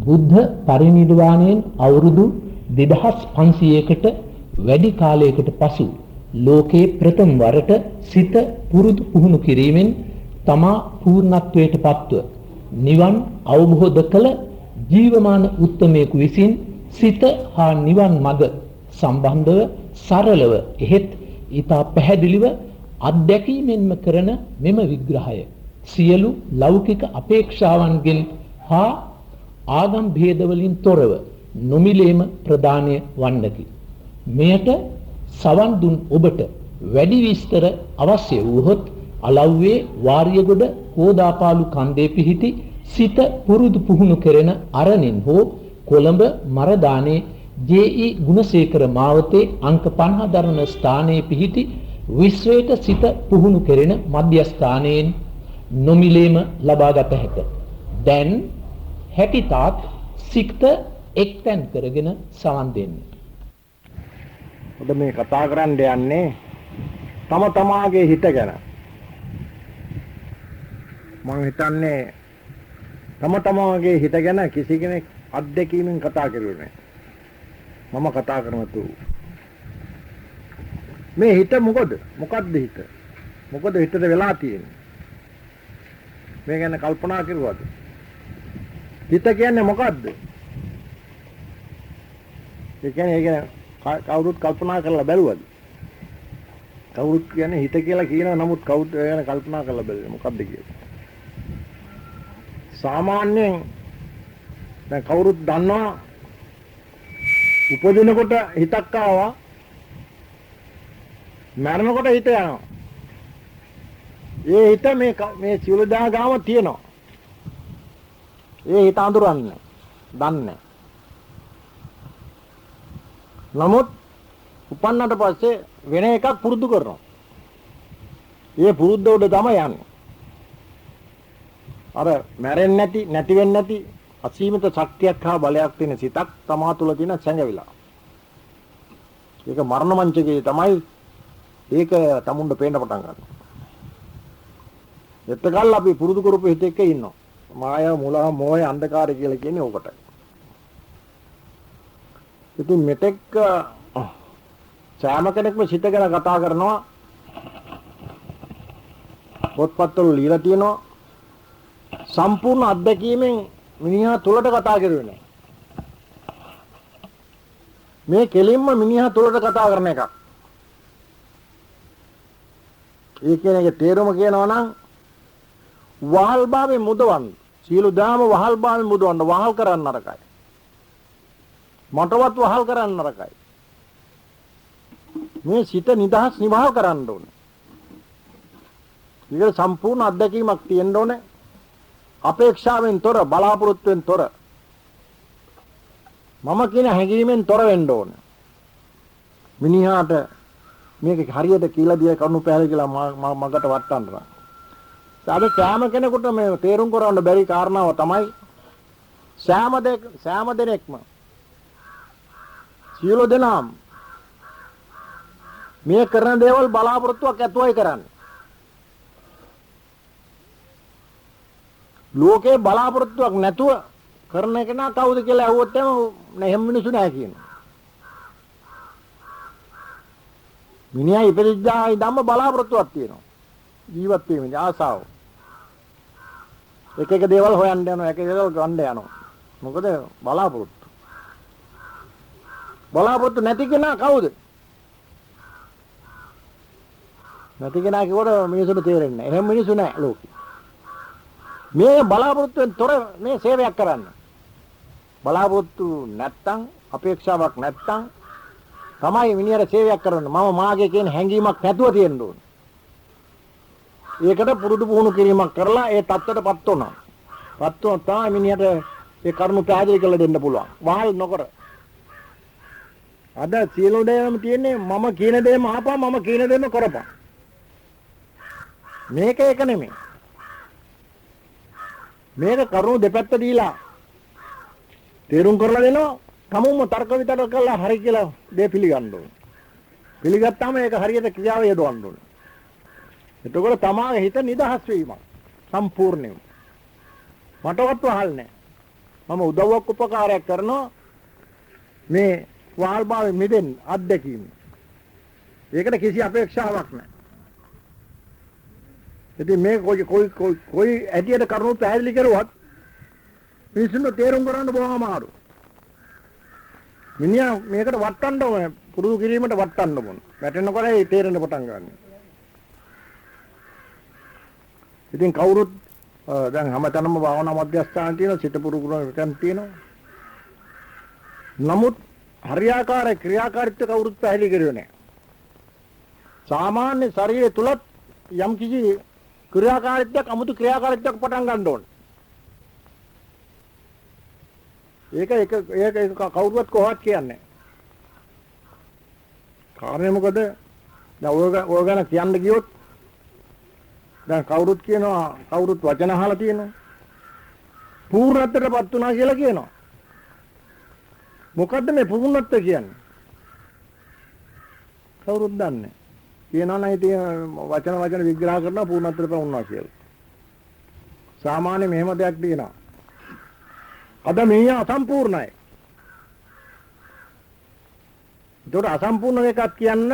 බුද්ධ පරිනිර්වාණයෙන් අවුරුදු 2500කට වැඩි කාලයකට පසු ලෝකේ ප්‍රථම වරට සිත පුරුදු පුහුණු කිරීමෙන් තමා පූර්ණත්වයට පත්ව නිවන් අවබෝධ කළ ජීවමාන උත්තමයෙකු විසින් සිත හා නිවන් මඟ සම්බන්ධව සරලව එහෙත් ඊට පැහැදිලිව අත්දැකීමෙන්ම කරන මෙම විග්‍රහය සියලු ලෞකික අපේක්ෂාවන්ගෙන් හා ආගම් භේදවලින් තොරව නොමිලේම ප්‍රදානය වන්නකි. මෙයට සවන් දුන් ඔබට වැඩි විස්තර අවශ්‍ය වූහොත් අලව්වේ වාරියගොඩ කෝදාපාලු කන්දේ පිහිටි සිත පුරුදු පුහුණු කෙරෙන අරණින් හෝ කොළඹ මරදානේ ජේ.ඊ. ගුණසේකර මාවතේ අංක 50 දරන ස්ථානයේ පිහිටි විශ්වයට සිත පුහුණු කෙරෙන මධ්‍යස්ථානයෙන් නොමිලේම ලබාගත හැක. දැන් හැකිතාක් සික්ත එක්තැන් කරගෙන සවන් දෙන්න. ඔබ මේ කතා කරන්න යන්නේ තම තමාගේ හිත ගැන. මම හිතන්නේ තම තමාගේ හිත ගැන කිසි කෙනෙක් අත්දැකීමෙන් කතා කරුවේ නැහැ. මම කතා කරන තු මේ හිත මොකද්ද හිත? මොකද හිතට වෙලා තියෙන්නේ? මේ ගැන කල්පනා කරුවද? හිත කියන්නේ මොකද්ද? ඒ කියන්නේ කවුරුත් කල්පනා කරලා බැලුවද? කවුරුත් කියන්නේ හිත කියලා කියනවා, නමුත් කවුරුත් ගැන කල්පනා කරලා බැලුවේ මොකද්ද කියලා? සාමාන්‍යයෙන් දැන් කවුරුත් දන්නවා උපදිනකොට හිතක් ආවා, මරණකොට හිත යනවා. ඒ හිත මේ සියලු දා ගාම තියෙනවා. ඒ හිත අඳුරන්නේ, දන්නේ. නමුත් උපන්නට පස්සේ වෙන එකක් පුරුදු කරනවා. ඒ පුරුද්ද උඩ තමයි යන්නේ. අර මැරෙන්නේ නැති වෙන්නේ නැති අසීමිත ශක්තියක් හා බලයක් තියෙන සිතක් තමා තුළ තියෙන සැඟවිලා. ඒක මරණ මංචකයේ තමයි ඒක තමුන්ට පේන්න පටන් ගන්නවා. එතකල් අපි පුරුදු කරපු හිත එක්ක ඉන්නවා. මායාව මුලා මොහය අන්ධකාරය කියලා කියන්නේ ඕකට. ඉතින් මෙතෙක් සෑම කෙනෙක්ම සිත ගැන කතා කරනවා. පොත්පත්වල ලියලා තියෙනවා. සම්පූර්ණ අත්දැකීමෙන් මිනිහා තුලට කතා කරුවේ නැහැ. මේ කෙලින්ම මිනිහා තුලට කතා කරන එකක්. ඒ කියන එක තේරුම කියනවා නම් වහල්භාවයෙන් මුදවන්න. සීල දාම වහල්භාවයෙන් මුදවන්න. වහල් කරන්න නරකයි. මටවත් වහල් කරන්න නරකයි. මේ සිත නිදහස් නිවහල් කරන්න ඕනේ. ඒක සම්පූර්ණ අත්දැකීමක් තියෙන්න ඕනේ. අපේක්ෂාවෙන් තොර, බලාපොරොත්තුවෙන් තොර, මම කියන හැඟීමෙන් තොර වෙන්න ඕනේ. මිනිහාට මේක හරියට කියලා දිය කරුණු පැහැදිලි කියලා මගට වටන්න. අද සෑම කෙනෙකුට මේ තේරුම් කරවන්න බැරි කාරණාව තමයි සෑම දෙනෙක්ම සියලු දෙනාම මේ කරන දේවල් බලාපොරොත්තුවක් ඇතුවයි කරන්නේ. ලෝකේ බලාපොරොත්තුවක් නැතුව කරන එක නා කවුද කියලා අහුවොත් එහෙම මිනිස්සු නැහැ කියනවා. මිනිහා ඉපදිච්චා ඉඳන්ම බලාපොරොත්තුවක් තියෙනවා. ජීවත් වීමේ ආසාව. එක එක දේවල් හොයන්න යනවා, එක එක දේවල් ගන්න යනවා. මොකද බලාපොරොත්තු නැති කෙනා කවුද? නැති කෙනා කිව්වට මිනිස්සුන්ට තේරෙන්නේ නැහැ. එහෙම මිනිස්සු නැහැ ලෝකේ. මේ බලාපොරොත්තුෙන් තොර මේ සේවයක් කරන්න. බලාපොරොත්තු නැත්තම්, අපේක්ෂාවක් නැත්තම් තමයි මිනිහට සේවයක් කරන්න. මම මාගේ කියන හැඟීමක් නැතුව තියෙන්න ඕනේ. ඒකට පුරුදු පුහුණු කිරීමක් කරලා ඒ தත්ත්වයටපත් වෙනවා. පත් වුණොත් තමයි මිනිහට ඒ කරුණු පැහැදිලි කරලා දෙන්න පුළුවන්. වහල් නොකර. අද සියලු දේම තියෙන්නේ මම කියන දේම අහපන්, මම කියන දේම කරපන්. මේක එක නෙමෙයි. මේක කරුණු දෙපැත්ත දීලා තේරුම් කරලා දෙනවා. තමුන්ම තර්ක විතර්ක කරලා හරි කියලා දේ පිළිගන්න ඕනේ. පිළිගත්තාම ඒක හරියට ක්‍රියාව යොදවන්න ඕනේ. එතකොට තමාගේ හිත නිදහස් වීමක් සම්පූර්ණයෙන්ම. මටවත් වහල් නැහැ. මම උදව්වක් උපකාරයක් කරනවා මේ වාල්භාවයෙන් මිදෙන්න අත්දැකීම. ඒකට කිසි අපේක්ෂාවක් නැහැ. ඉතින් මේ කොයි ඇටියට කරුණු පැහැදිලි කරුවත් මිනිස්සුන්ට තේරුම් ගන්න බොහොම අමාරු. මිනිහා මේකට වටන්න ඕනේ, පුරුදු කිරීමට වටන්න ඕනේ. වැටෙනකොට ඒ තේරෙන්න පටන් ගන්නවා. ඉතින් කවුරුත් දැන් හැමතැනම භාවනා මධ්‍යස්ථාන තියෙනවා, සිත පුරුදු කරන තියෙනවා. නමුත් හරියාකාර ක්‍රියාකාරීත්වය කවුරුත් පැහැදිලි කරුවේ නැහැ. සාමාන්‍ය ශරීරය තුලත් යම් කිසි ක්‍රියාකාරීත්වයක්, 아무තු ක්‍රියාකාරීත්වයක් පටන් ගන්න ඕනේ. ඒක කවුරුවත් කොහොමවත් කියන්නේ. කාරණේ මොකද? දැන් ඔය ගැන කියන්න ගියොත් දැන් කවුරුත් කියනවා, කවුරුත් වචන අහලා තියෙනවා. පූර්ණත්වයටපත් වුණා කියලා කියනවා. මොකද්ද මේ පූර්ණත්වය කියන්නේ? කවුරුත් දන්නේ නැහැ. කියනවා නම් ඉතින් වචන විග්‍රහ කරනවා පූර්ණත්වයට වුණා කියලා. සාමාන්‍ය මෙහෙම දෙයක් තියෙනවා. අද මේ අසම්පූර්ණයි. ඒකට අසම්පූර්ණ එකක් කියන්න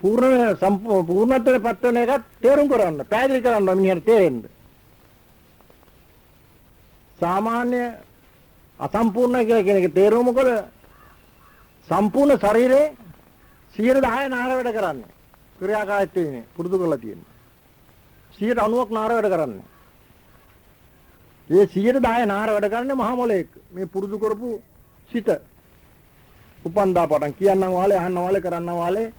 පූර්ණත්වයට පත් වෙන එකක් තේරුම් කරන්න, පැහැදිලි කරන්න මිනිහට තේරෙන්න. සාමාන්‍ය අසම්පූර්ණ කියලා කියන එක තේරුම මොකද? සම්පූර්ණ ශරීරේ 10% නාර වැඩ කරන්නේ. ක්‍රියාකාරීත්වයේ පුරුදු කරලා තියෙනවා. 90ක් නාර වැඩ කරන්නේ. මේ 10% නාර වැඩ කරන්නේ මහා මොලේක. මේ පුරුදු කරපු සිත. උපන්දා පටන් කියන්නම් වාලේ, අහන්න වාලේ, කරන්න වාලේ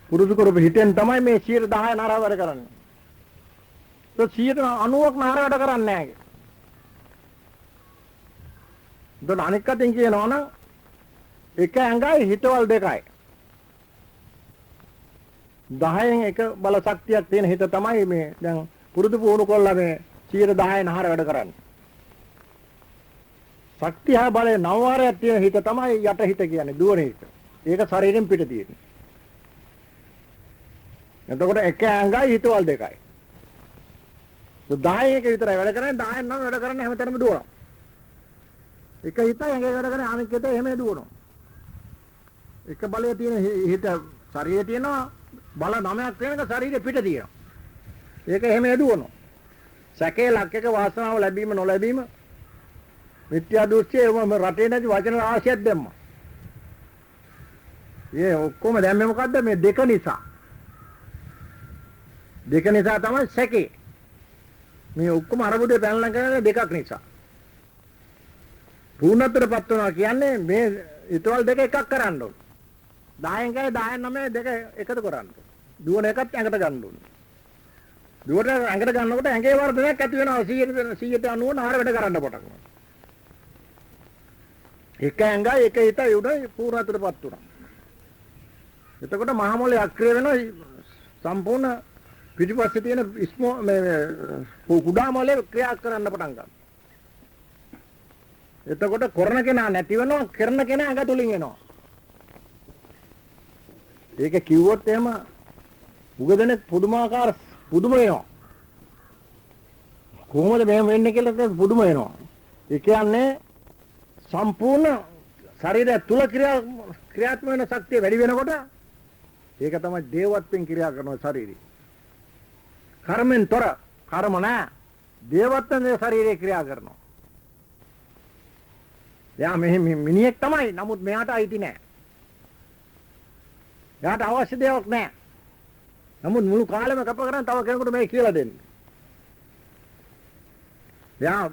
පුරුදු කරපු හිතෙන් තමයි මේ 10% නාර වැඩ කරන්නේ. તો 90ක් නාර වැඩ කරන්නේ නැහැ. දැන් අනික් අතින් කියනවා නම් එක ඇඟයි හිතවල දෙකයි. 10න් එක බල ශක්තියක් තියෙන හිත තමයි මේ දැන් පුරුදු පුහුණු කරලා මේ 10% නහර වැඩ කරන්නේ. ශක්තිය බලය 9 වාරයක් තියෙන හිත තමයි යට හිත කියන්නේ, දුවන හිත. ඒක ශරීරයෙන් පිට තියෙන්නේ. එතකොට එක ඇඟයි හිතවල දෙකයි. 10 එක විතරයි වැඩ කරන්නේ, 10න් නම් වැඩ කරන්නේ හැමතැනම දුවනවා. එක හිතයි ඇඟේ වැඩ කරන්නේ, අනිත් හිත එහෙම දුවනවා. එක බලයේ තියෙන හිත ශරීරයේ තියෙනවා, බල 9ක් වෙනක ශරීරෙ පිට තියෙනවා. ඒක එහෙම දුවනවා. සැකේ ලක්කක වාසනාව ලැබීම නොලැබීම මිත්‍යා දෘෂ්ටිය රටේ නැති වචන රාශියක් දැම්මා. ඒ ඔක්කොම දැම්මේ මොකද්ද? මේ දෙක නිසා. දෙක නිසා තමයි සැකේ. මේ ඔක්කොම අරමුදේ පැනලා කරන්නේ දෙකක් නිසා. පූර්ණත්වයටපත් වෙනවා කියන්නේ මේ ඊටවල දෙක එකක් කරන්න ඕනේ. 10න් ගානේ 10න් 9 දෙක එකතු කරන්න ඕනේ. දුවන එකත් ඇඟට ගන්න ඕනේ. දුවට ඇඟට ගන්නකොට ඇඟේ වර්ධනයක් ඇති වෙනවා 100% නාර වැඩ කරන්න පටන් ගන්නවා. එක ඇඟයි එක හිතයි උඩ පූර්ණත්වයටපත් වුණා. එතකොට මහා මොලේ අක්‍රිය වෙනවා, සම්පූර්ණ පිටිපස්සේ තියෙන කුඩා මොලේ ක්‍රියා කරන්න පටන් ගන්නවා. එතකොට කරන කෙනා නැති වෙනවා, කරන කෙනා ඇඟ තුලින් එනවා. ඒක කිව්වොත් එහෙම උගදෙනෙක් පුදුමාකාර පුදුම වෙනවා. කොහොමද මෙහෙම වෙන්නේ කියලා පුදුම වෙනවා. ඒ කියන්නේ සම්පූර්ණ ශරීරය තුල ක්‍රියාත්මක වෙන ශක්තිය වැඩි වෙනකොට ඒක තමයි දේවත්වෙන් ක්‍රියා කරන ශරීරය. කර්මෙන් තොර, කර්ම නැහැ. දේවත්වෙන් ශරීරය ක්‍රියා කරනවා. යා මෙහි මිනිහෙක් තමයි, නමුත් මෙයාට අයිති නැහැ. එයාට අවශ්‍ය දේවල් නැහැ. නමුත් මුළු කාලෙම කප කරන් තව කෙනෙකුට මේ කියලා දෙන්න. එයා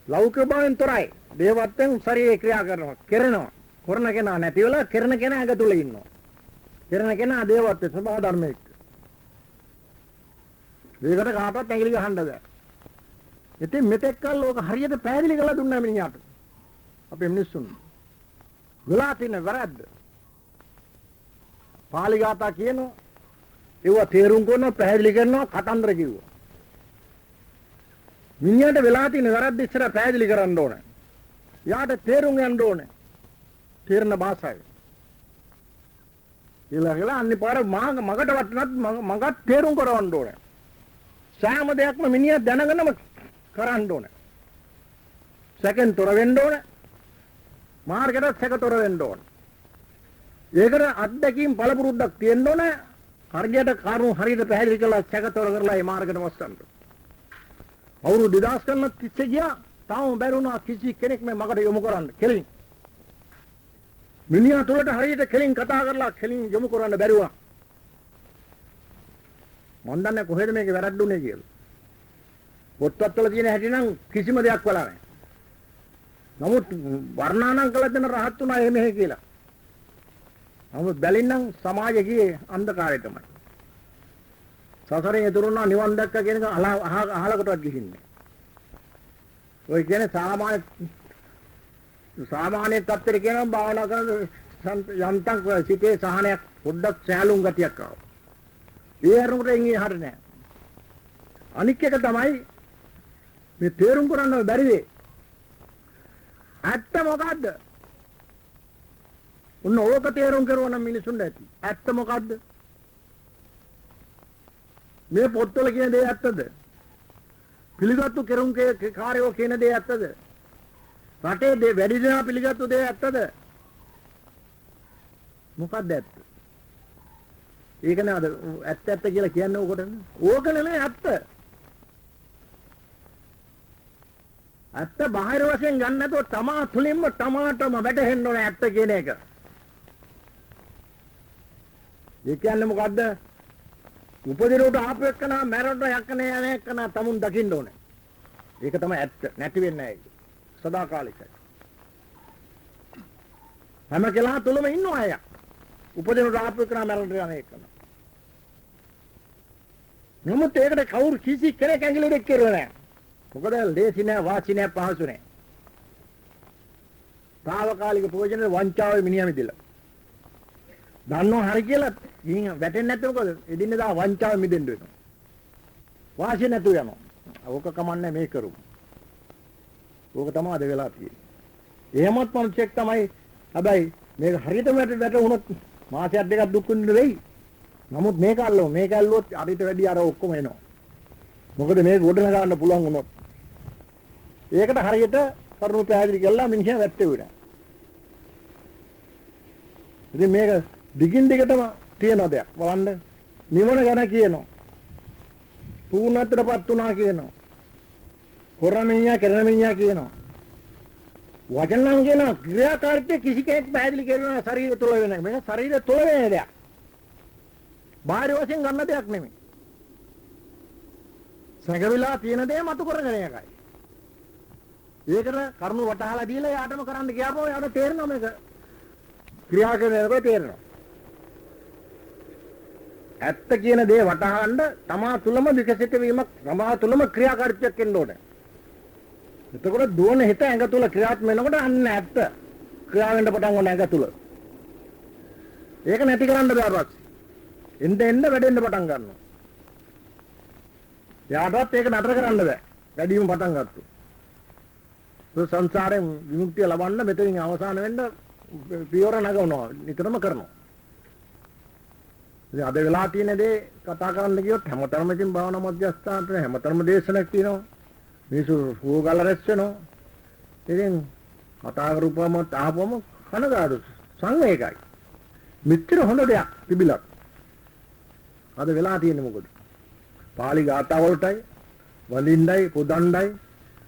ලෞකික භාවයෙන් තොරයි. දේවත්වෙන් ශරීරය ක්‍රියා කරනවා, කරනවා. කරන කෙනා නැති වෙලා කරන කෙනා ඇඟ තුල ඉන්නවා. කරන කෙනා දේවත්වයේ ස්වභාව ධර්මයක. මේකට කාටවත් ඇඟිලි ගහන්න බෑ. ඉතින් මෙතෙක් කල් ලෝක හරියට පැහැදිලි කරලා දුන්නා මිනිහාට. අපේ මිනිස්සුන් වෙලා තියෙන වැරද්ද. පාලි ගාථා කියනවා, ඒව තේරුම් කරනවා, පැහැදිලි කරනවා, කතන්දර කිව්වා. මිනිහාට වෙලා තියෙන වැරද්ද ඉස්සර පැහැදිලි කරන්න ඕනේ. යාට තේරුම් ගන්න ඕනේ. තේරෙන භාෂාවෙන්. ඊළඟට අනිත් පාර මගට වටනත් මගත් තේරුම් කරවන්න ඕනේ. සෑම දෙයක්ම මිනිහා දැනගෙනම කරන්න ඕනේ. සැකෙන් තොර වෙන්න ඕන. මාර්ගයට සැක තොර වෙන්න ඕන. ඒකට අත්දැකීම් බලපුරුද්දක් තියෙන්න ඕන. හරියට කරුණු හරියට පැහැදිලි කරලා සැක තොර කරලා මේ මාර්ගයට වස්සන්න. අවුරුදු 2000 කන්න තිස්සේ ගියා. තාම බැරුණා කිසි කෙනෙක් මේ මගට යොමු කරන්න. කෙලින්. මිනිහා තුලට හරියට කෙලින් කතා කරලා කෙලින් යොමු කරන්න බැරුවා. මන් දන්නේ කොහෙද මේක වැරද්දුනේ කියලා. පොත්පත්වල තියෙන හැටි නම් කිසිම දෙයක් වලා නැහැ. නමුත් වර්ණානම් කළ දෙන රහත් උනා එහෙම කියලා. නමුත් බැලින්නම් සමාජය ගියේ අන්ධකාරයටමයි. සසරේ යතුරුනා නිවන් දැක්ක කියන එක අහලකටවත් ගිහින්නේ. ඔය කියන්නේ සාමාන්‍ය තත්ත්වෙට කියනවා භාවනා කරන යන්තම් සිටේ සහනයක් පොඩ්ඩක් සෑලුම් ගතියක් ආවා. ඒ අරමුණට එන්නේ හරිය නෑ. අනික් එක තමයි මේ තේරුම් කරන්න බැරි වෙයි. ඇත්ත මොකද්ද? උන්න ඕක තේරුම් කරවන මිනිසුන් ඇති. ඇත්ත මොකද්ද? මේ පොත්වල කියන දේ ඇත්තද? පිළිගත්තු කෙරුම් කාර්යෝ කියන දේ ඇත්තද? රටේ දේ වැඩි දෙනා පිළිගත්තු දේ ඇත්තද? මොකක්ද ඇත්ත? ඒක නේද ඇත්ත ඇත්ත කියලා කියන්නේ ඕකට. ඕක නෙමෙයි ඇත්ත. ඇත්ත බාහිර වශයෙන් ගන්න නැතුව තමා තුලින්ම තමාටම වැටහෙන්න ඕනේ ඇත්ත කියන එක. ඒ කියන්නේ මොකද්ද? උපදිනකොට ආපු එක්කන මැරෙන්න යකනේ යන එක්කන තමුන් දකින්න ඕනේ. ඒක තමයි ඇත්ත. නැති වෙන්නේ නැහැ. සදාකාලිකයි. හැම කෙනා තුලම ඉන්න අය. උපදිනකොට ආපු එක්කන මැරෙන්න යන එක්කන. නමුත් ඒකට කවුරු කිසි කෙනෙක් ඇඟිලි දෙක කෙරුවේ නැහැ. මොකද ලේසි නෑ වාසි නෑ පහසු නෑ. తాවකාලික ප්‍රයෝජන වංචාවේ මිනිහා මිදෙලා. දන්නව හරි කියලා ගිහින් වැටෙන්නේ නැත්නම් මොකද? එදිනෙදා වංචාවෙ මිදෙන්න වෙනවා. වාසි නැතු යනවා. ඕක කමන්නේ මේ කරු. ඕක තමයි අද වෙලා තියෙන්නේ. එහෙමත් පන්චෙක් තමයි. හැබැයි මේක හරියටම වැටුණොත් මාසයක් දෙකක් දුක් විඳින්න වෙයි. නමුත් මේක ඇල්ලුවොත් අරිට වැඩි අර ඔක්කොම එනවා. මොකද මේක ගොඩන ගන්න පුළුවන් වුණොත්. ඒකට හරියට කරුණු පැහැදිලි කළා මිනිහා වැටෙන්නේ. ඉතින් මේක දිගින් දිගටම තියෙන දෙයක්. බලන්න නිවන ගැන කියනවා. පූර්ණත්වයටපත් වුණා කියනවා. කොරමිනියා කරමිනියා කියනවා. වචන නම් කියනවා ක්‍රියාකාරීත්වය කිසි කෙනෙක් පැහැදිලි කරනවා ශරීරය තුළ වෙන එක. මේක ශරීරය තුළ වෙන දෙයක්. බාහිර වශයෙන් ගන්න දෙයක් නෙමෙයි. සැඟවිලා තියෙන දේ මතු කරගෙන එකයි. ඒකට කරුණු වටහලා දීලා යාටම කරන්න ගියාම යාට තේරෙනවා මේක ක්‍රියා කරනකොට තේරෙනවා. ඇත්ත කියන දේ වටහාන්න තමා තුලම විකසිත වීමක් තමා තුලම ක්‍රියාකාරීත්වයක් එන්න ඕනේ. එතකොට දුවන හිත ඇඟ තුල ක්‍රියාත්මක වෙනකොට අන්න ඇත්ත ක්‍රියා වෙන්න පටන් ගන්න ඇඟ තුල. ඒක නැති කරන්න බෑ පස්සේ. එන්න වැඩෙන්න පටන් ගන්නවා. යාටත් ඒක නතර කරන්න බෑ. වැඩිම පටන් ගත්තා. ඒ සංසාරයෙන් විමුක්තිය ලබන්න මෙතනින් අවසාන වෙන්න පියවර නගනවා නිතරම කරනවා. ඉතින් අද වෙලා තියෙන දේ කතා කරන්න ගියොත් හැමතරම ඉතින් භාවනා මධ්‍යස්ථානට හැමතරම දේශනක් තියෙනවා. මිනිස්සු හොගල රැස් වෙනවා. ඉතින් කතා කරපුවම තාපුවම කනගාටු සංවේගයි. මෙච්චර හොඳ දෙයක් තිබිලක්. අද වෙලා තියෙන්නේ මොකද? පාලි ගාථා වලටයි වඳින්නයි පුදණ්ඩයි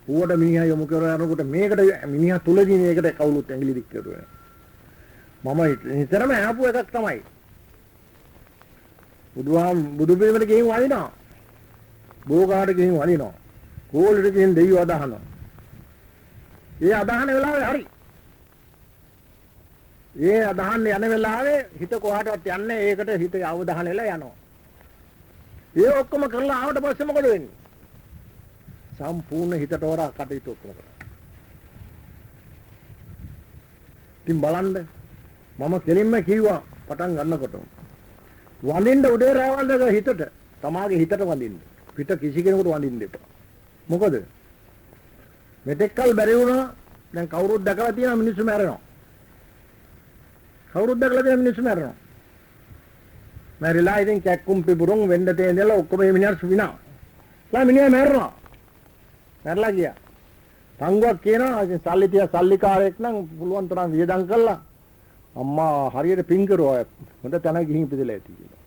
ඌවට මිනිහා යොමු කරලා යනකොට මේකට මිනිහා තුලදී මේකට කවුරුත් ඇඟිලි දික් කරුවා. මම නිතරම ආපු එකක් තමයි. බුදු පිළිමයට ගිහින් වඳිනවා. බෝගාට ගිහින් වඳිනවා. කෝලෙට ගිහින් දෙවියෝ අදහනවා. ඒ අදහන වෙලාවේ හරි. ඒ අදහන්න යන වෙලාවේ හිත කොහාටවත් යන්නේ ඒකට හිත අවධානය වෙලා යනවා. ඒ ඔක්කොම කරලා ආවට පස්සේ මොකද වෙන්නේ? සම්පූර්ණ හිතට වරා කටයුතු ඔක්කොම කරනවා. ඉතින් බලන්න මම කෙලින්ම කිව්වා පටන් ගන්නකොට වඳින්න උදේ රැවල්ද හිතට තමාගේ හිතට වඳින්න. පිට කිසි කෙනෙකුට වඳින්න එපා. මොකද මෙතෙක්කල් බැරි වුණා දැන් කවුරුත් දැකලා තියෙන මිනිස්සු මැරෙනවා. කවුරුත් දැකලා තියෙන මිනිස්සු මැරෙනවා. මැරිලා ඉතින් කැක්කුම් පිපුරුම් වෙන්න තේඳලා ඔක්කොම මේ මිනිහස් විනා. ලා මිනිහා මැරෙනවා. මැරලා ගියා. සංගුවක් කියනවා ඉතින් සල්ලි තියා සල්ලිකාරයෙක් නම් පුළුවන් තරම් වියදම් කළා. අම්මා හරියට පින් කරුවා. හොඳ තැන ගිහින් ඉපදෙලා ඇති කියලා.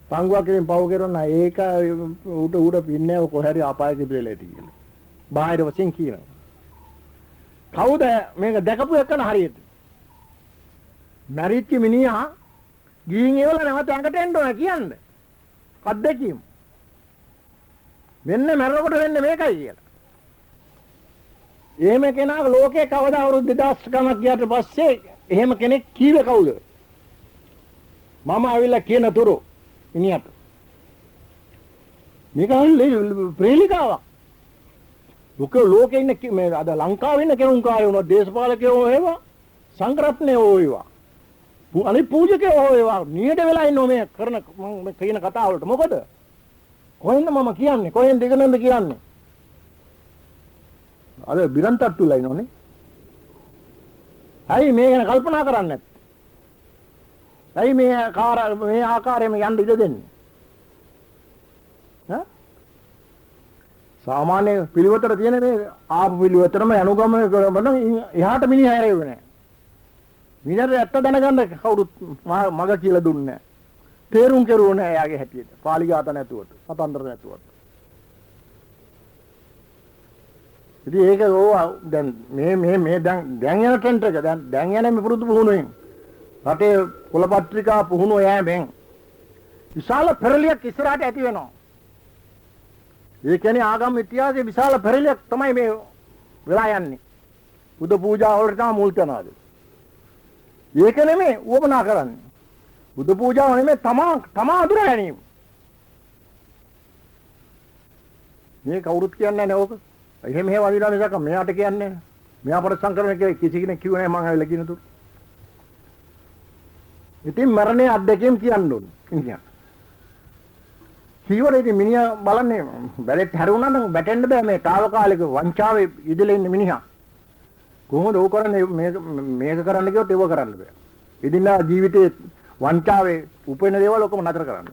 සංගුවක් කියමින් පව් කරනවා ඒක උඩ පින්නේ කොහරි අපායක ඉපදෙලා ඇති කියලා. බාහිර වශයෙන් කියනවා. කවුද මේක දැකපු එකන හරියට? මැරිච්ච මිනිහා ගිහින් ඒවල නැවත ඇඟට එන්න ඕන කියන්නේ. අත්දැකීම්. මෙන්න මැරෙනකොට වෙන්නේ මේකයි කියලා. එහෙම කෙනාක ලෝකේ කවදා අවුරුදු 2000 ගණක් ගියාට පස්සේ එහෙම කෙනෙක් කීවේ කවුද? මම ආවිල්ලා කියන තුරු මිනිහට. මේක ප්‍රේලිකාවක්. ලෝකේ ඉන්න මේ අද ලංකාවේ ඉන්න කෙනුන් කාර්ය වුණා දේශපාලකයෝ ඒවා සංග්‍රහණේ ඕවා. අනිත් පූජකයෝ ඒවා නියඩ වෙලා ඉන්නෝ මේ කරන මම කියන කතාව වලට. මොකද? කොහෙන්ද මම කියන්නේ? කොහෙන්ද ඉගෙනන්ද කියන්නේ? අද බිරන්තට්ටුලා ඉන්නෝනේ. ඇයි මේ ගැන කල්පනා කරන්නේ නැත්තේ? ඇයි මේ ආකාරයෙන් යන්න ඉඩ දෙන්නේ? ඈ? සාමාන්‍ය පිළිවෙතට තියෙන මේ ආපු පිළිවෙතරම අනුගමනය කරන එහාට මිනිහ හැරෙන්නේ නැහැ. මිනිහට ඇත්ත දැනගන්න කවුරුත් මග කියලා දුන්නේ නැහැ. තේරුම් කෙරුවේ නැහැ එයාගේ හැටියට. පාලි ගාත නැතුවට, කතන්දර නැතුවට. ඉතින් ඒක දැන් මේ දැන් යන ට්‍රෙන්ඩ් එක දැන් යන මේ පුරුදු පුහුණුවෙන් රටේ පොළ පත්‍රිකා පුහුණුව යෑමෙන් විශාල පෙරලියක් ඉස්සරහට ඇති වෙනවා. ඒ කියන්නේ ආගම් ඉතිහාසයේ විශාල පෙරලියක් තමයි මේ වෙලා යන්නේ. බුදු පූජා වලට තමයි මුල් තැනද. ඒක නෙමෙයි උවමනා කරන්නේ. බුදු පූජාව නෙමෙයි තමා අඳුර ගැනීම. මේ කවුරුත් කියන්නේ නැහැ ඕක. එහෙම වදිනා මිසක මෙයාට කියන්නේ මෙයා පරිසංකරණය කියලා කිසි කෙනෙක් කිව්වේ නැහැ මම ඇවිල්ලා කියන තුරු. ඉතින් මරණයේ අත්දැකීම් කියන්න ඕනේ. ඉතින් කීවර ඉතින් මිනිහා බලන්නේ බැලෙත් හැරුණා නම් වැටෙන්න බෑ මේ తాවකාලික වංචාවේ ඉඳලා ඉන්න මිනිහා. කොහොමද ඕක කරන්නේ මේක කරන්න කිව්වොත් ඒව කරන්න බෑ. ඉදින්නා ජීවිතේ වංචාවේ උපෙන දේවල් ඔක්කොම නතර කරන්න.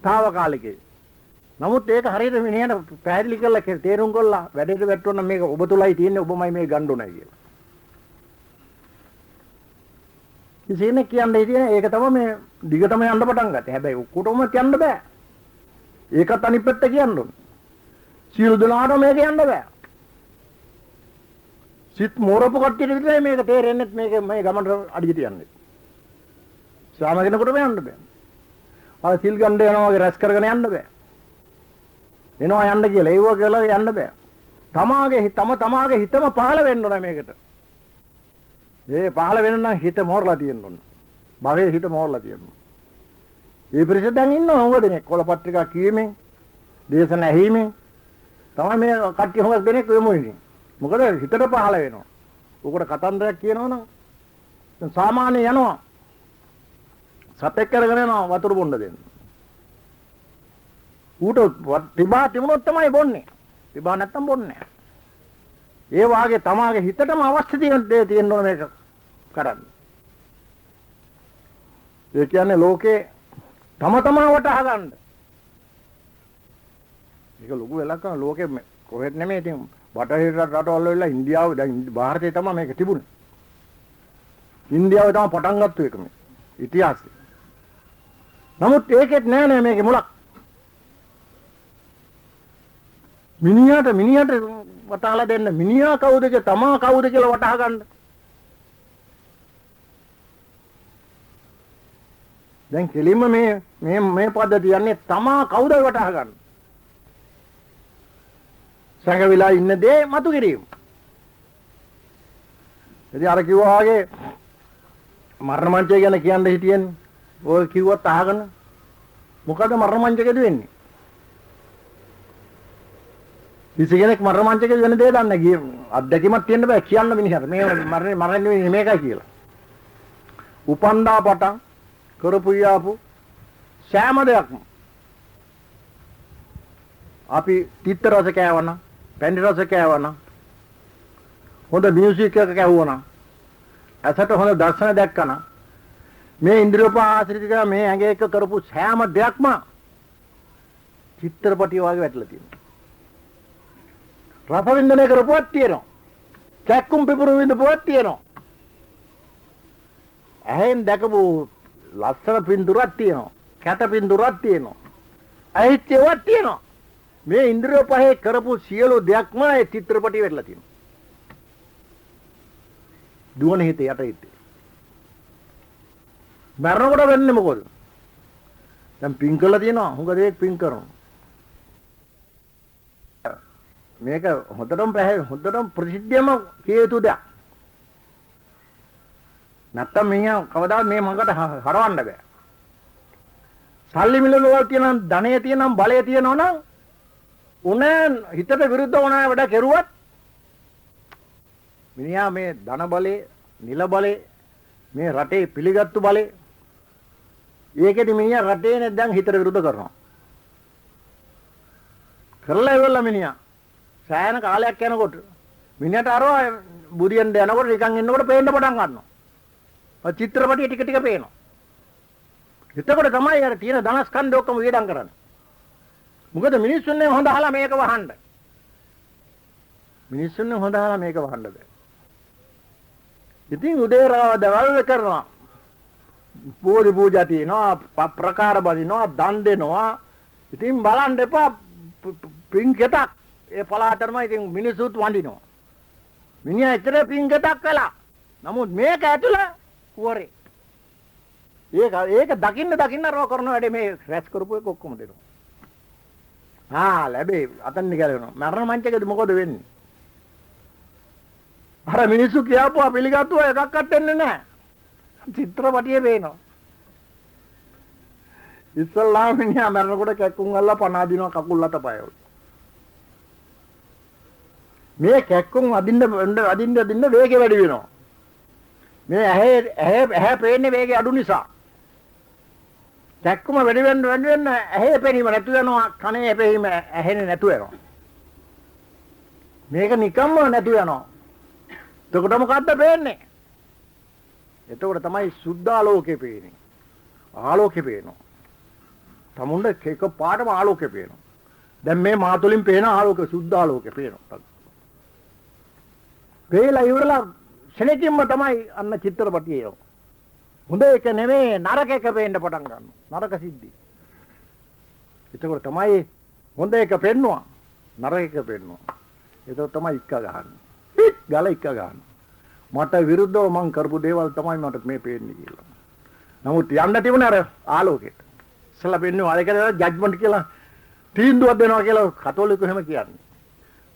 తాවකාලිකේ. නමුත් ඒක හරියට මිනිහට පැහැදිලි කරලා තේරුම් කරලා වැඩේට වැටුණා මේක ඔබ තුලයි තියෙන්නේ ඔබමයි මේ ගන්න ඕනයි කියලා. ඉතින් කියන්නේ ඒක තමයි මේ දිගටම යන්න පටන් ගත්තේ. හැබැයි ඔක්කොටම කියන්න බෑ. ඒකත් අනිත් පැත්ත කියන්න ඕනේ. සියලු දෙනාට මේක යන්න බෑ. සිත් මෝරපු කට්ටියට විතරයි මේක තේරෙන්නේ මේක මේ ගමනට අඩියට යන්නේ. සාමගෙනකොටම යන්න බෑ. ආ සිල් ගන්න යනවා වගේ රැස් කරගෙන යන්න බෑ. එනවා යන්න කියලා ඒව කියලා යන්න බෑ. තමාගේ හිතම පහළ වෙන්න ඕන මේකට. ඒ පහළ වෙන නම් හිත මෝරලා තියෙන්න ඕන. භවයේ හිත මෝරලා තියෙන්න ඕන. මේ පිරිස දැන් ඉන්නවා හොඟ දෙනෙක් කොළ පත්‍රිකා කියීමෙන්, දේශන ඇහිීමෙන් තමයි මේ කට්ටිය හොඟ දෙනෙක් වෙමු ඉන්නේ. මොකද හිතට පහළ වෙනවා. උකට කතන්දරයක් කියනවනම් දැන් සාමාන්‍ය යනවා. සතෙක් කරගෙන යනවා වතුර බොන්න දෙන්න. ඌට තිබා තිබුණොත් තමයි බොන්නේ. තිබා නැත්තම් බොන්නේ නැහැ. ඒ වාගේ තමාගේ හිතටම අවශ්‍ය දේ තියෙන්න ඕන මේක කරන්න. ඒ කියන්නේ ලෝකේ තමා වටහා ගන්න. ඒක ලොකු වෙලක් කරන ලෝකෙ කොහෙත් නෙමෙයි ඉතින් බටහිර රටවල් වල ඉන්දියාව දැන් ಭಾರತයේ තමයි මේක තිබුණේ. ඉන්දියාවේ තමයි පටන් ගත්ත එක මේ ඉතිහාසය. නමුත් ඒකෙත් නෑ මේකේ මුලක්. මිනිහට වටහලා දෙන්න මිනිහා කවුද තමා කවුද කියලා වටහා ගන්න. දැන් කෙලින්ම මේ පද්ධතිය යන්නේ තමා කවුද වටහා ගන්න. සංගවිලා ඉන්න දේ මතු කිරීම. ඉතින් අර කිව්වා වගේ මරණ මංචය ගැන කියන්න හිටියන්නේ. ඔය කිව්වත් අහගෙන මොකද මරණ මංචකෙද වෙන්නේ? කිසි කෙනෙක් මරණ මංචකෙද වෙන දේ දන්නේ නැහැ. අත්දැකීමක් තියෙන්න බෑ කියන්න මිනිහට. මේ මරන්නේ මේකයි කියලා. උපන්දා පටන් කරපු යාපු සෑම දෙයක්ම අපි තිත්ත රස කෑවනම්, පැණි රස කෑවනම්, හොඳ මියුසික් එකක් ඇහුවනම්, ඇසට හොඳ දර්ශන දැක්කනම්, මේ ඉන්ද්‍රිය පාශ්‍රිත මේ ඇඟ එක කරපු සෑම දෙයක්ම චිත්‍රපටිය වගේ වැටලා තියෙනවා. රස වින්දනය කරපුවක් තියෙනවා. කැක්කුම් පිපුරු විඳපුවක් තියෙනවා. ඇහෙන් දැකපු ලස්සන පින්දුරක් තියෙනවා. කැත පින්දුරක් තියෙනවා. අහිච්චේවක් තියෙනවා. මේ ඉන්ද්‍රිය පහේ කරපු සියලු දෙයක්ම ඒ චිත්‍රපටි වෙట్లా තියෙනවා. දුවන හිතේ යට හිතේ. මරණකොට වෙන්නේ මොකද? දැන් පින් කළා තියෙනවා. හුඟ දෙයක් පින් කරනවා. මේක හොඳටම ප්‍රසිද්ධියම කිය යුතු දෙයක්. නැත්තම් මිනිහා කවදාවත් මේ මඟට හරවන්න බෑ. සල්ලි මිල වල තියෙන ධනෙ තියෙන බලය තියෙනවා නම් උන හිතට විරුද්ධව උන වැඩ කෙරුවත් මිනිහා මේ ධන බලේ, නිල බලේ, මේ රටේ පිළිගත්තු බලේ ඒකෙදි මිනිහා රටේ නැත්නම් හිතට විරුද්ධ කරනවා. කරලා ඉවරලා මිනිහා සෑහෙන කාලයක් යනකොට මිනිහට අරව බුදියෙන් යනකොට නිකන් ඉන්නකොට පේන්න පටන් ගන්නවා. ඔය චිත්‍රපටිය ටික ටික පේනවා. එතකොට තමයි අර තියෙන ධනස්කන්ධ ඔක්කොම වේදම් කරන්නේ. මොකද මිනිස්සුන්නේ හොඳ අහලා මේක වහන්න. මිනිස්සුන්නේ හොඳ අහලා මේක වහන්න බෑ. ඉතින් උදේරාව දවල් කරනවා. බෝධි පූජා තියෙනවා, ප්‍රකාර බදිනවා, දන් දෙනවා. ඉතින් බලන්න එපා පින්කෙතක් ඒ පලාතරම ඉතින් මිනිසුත් වඳිනවා. මිනිහා ඇතර පින්කෙතක් කළා. නමුත් මේක ඇතුළේ කුවරේ. ඒක දකින්න රෝ කරන වැඩේ මේ රැස් කරපු එක ඔක්කොම දෙනවා. ලැබේ අතන්න ගැලවෙනවා. මරණ මංචකෙද මොකද වෙන්නේ? අර මිනිස්සු කියපුවා පිළිගත්තුවා එකක්වත් දෙන්නේ නැහැ. චිත්‍රපටියේ පේනවා. ඉස්සල්ලාම මිනිහා මරනකොට කැක්කුම් අල්ලලා පණ අදිනවා කකුල් අත පය වල. මේ කැක්කුම් අදින්න වේගය වැඩි වෙනවා. මේ ඇහැ පේන්නේ වේගය අඩු නිසා. කැක්කුම වැඩි වෙන්න ඇහි පෙනීම නැතු වෙනවා, කනේ පෙනීම ඇහෙන්නේ නැතු වෙනවා. මේක නිකම්ම නැතු වෙනවා. එතකොට මොකද්ද පේන්නේ? එතකොට තමයි සුද්ධ ආලෝකය පේන්නේ. ආලෝකය පේනවා. තමුන්ට එක පාටම ආලෝකය පේනවා. දැන් මේ මාතුලින් පේන ආලෝකය සුද්ධ ආලෝකය පේනවා. පේලා ඉවරලා ශලෙකින්ම තමයි අන්න චිත්‍රපටියේ. හොඳ එක නෙමෙයි නරක එක පේන්න පටන් ගන්නවා. නරක සිද්ධි. එතකොට තමයි හොඳ එක පෙන්නවා. නරක එක පෙන්නවා. එතකොට තමයි ඉක්ක ගහන්නේ. ගල ඉක්ක ගන්නවා. මට විරුද්ධව මං කරපු දේවල් තමයි මට මේ පේන්නේ කියලා. නමුත් යන්න තිබුණේ අර ආලෝකයට. ඉස්සලා පෙන්නවා අරකට ජජ්මන්ට් කියලා තීන්දුවක් දෙනවා කියලා කතෝලිකයෝ එහෙම කියන්නේ.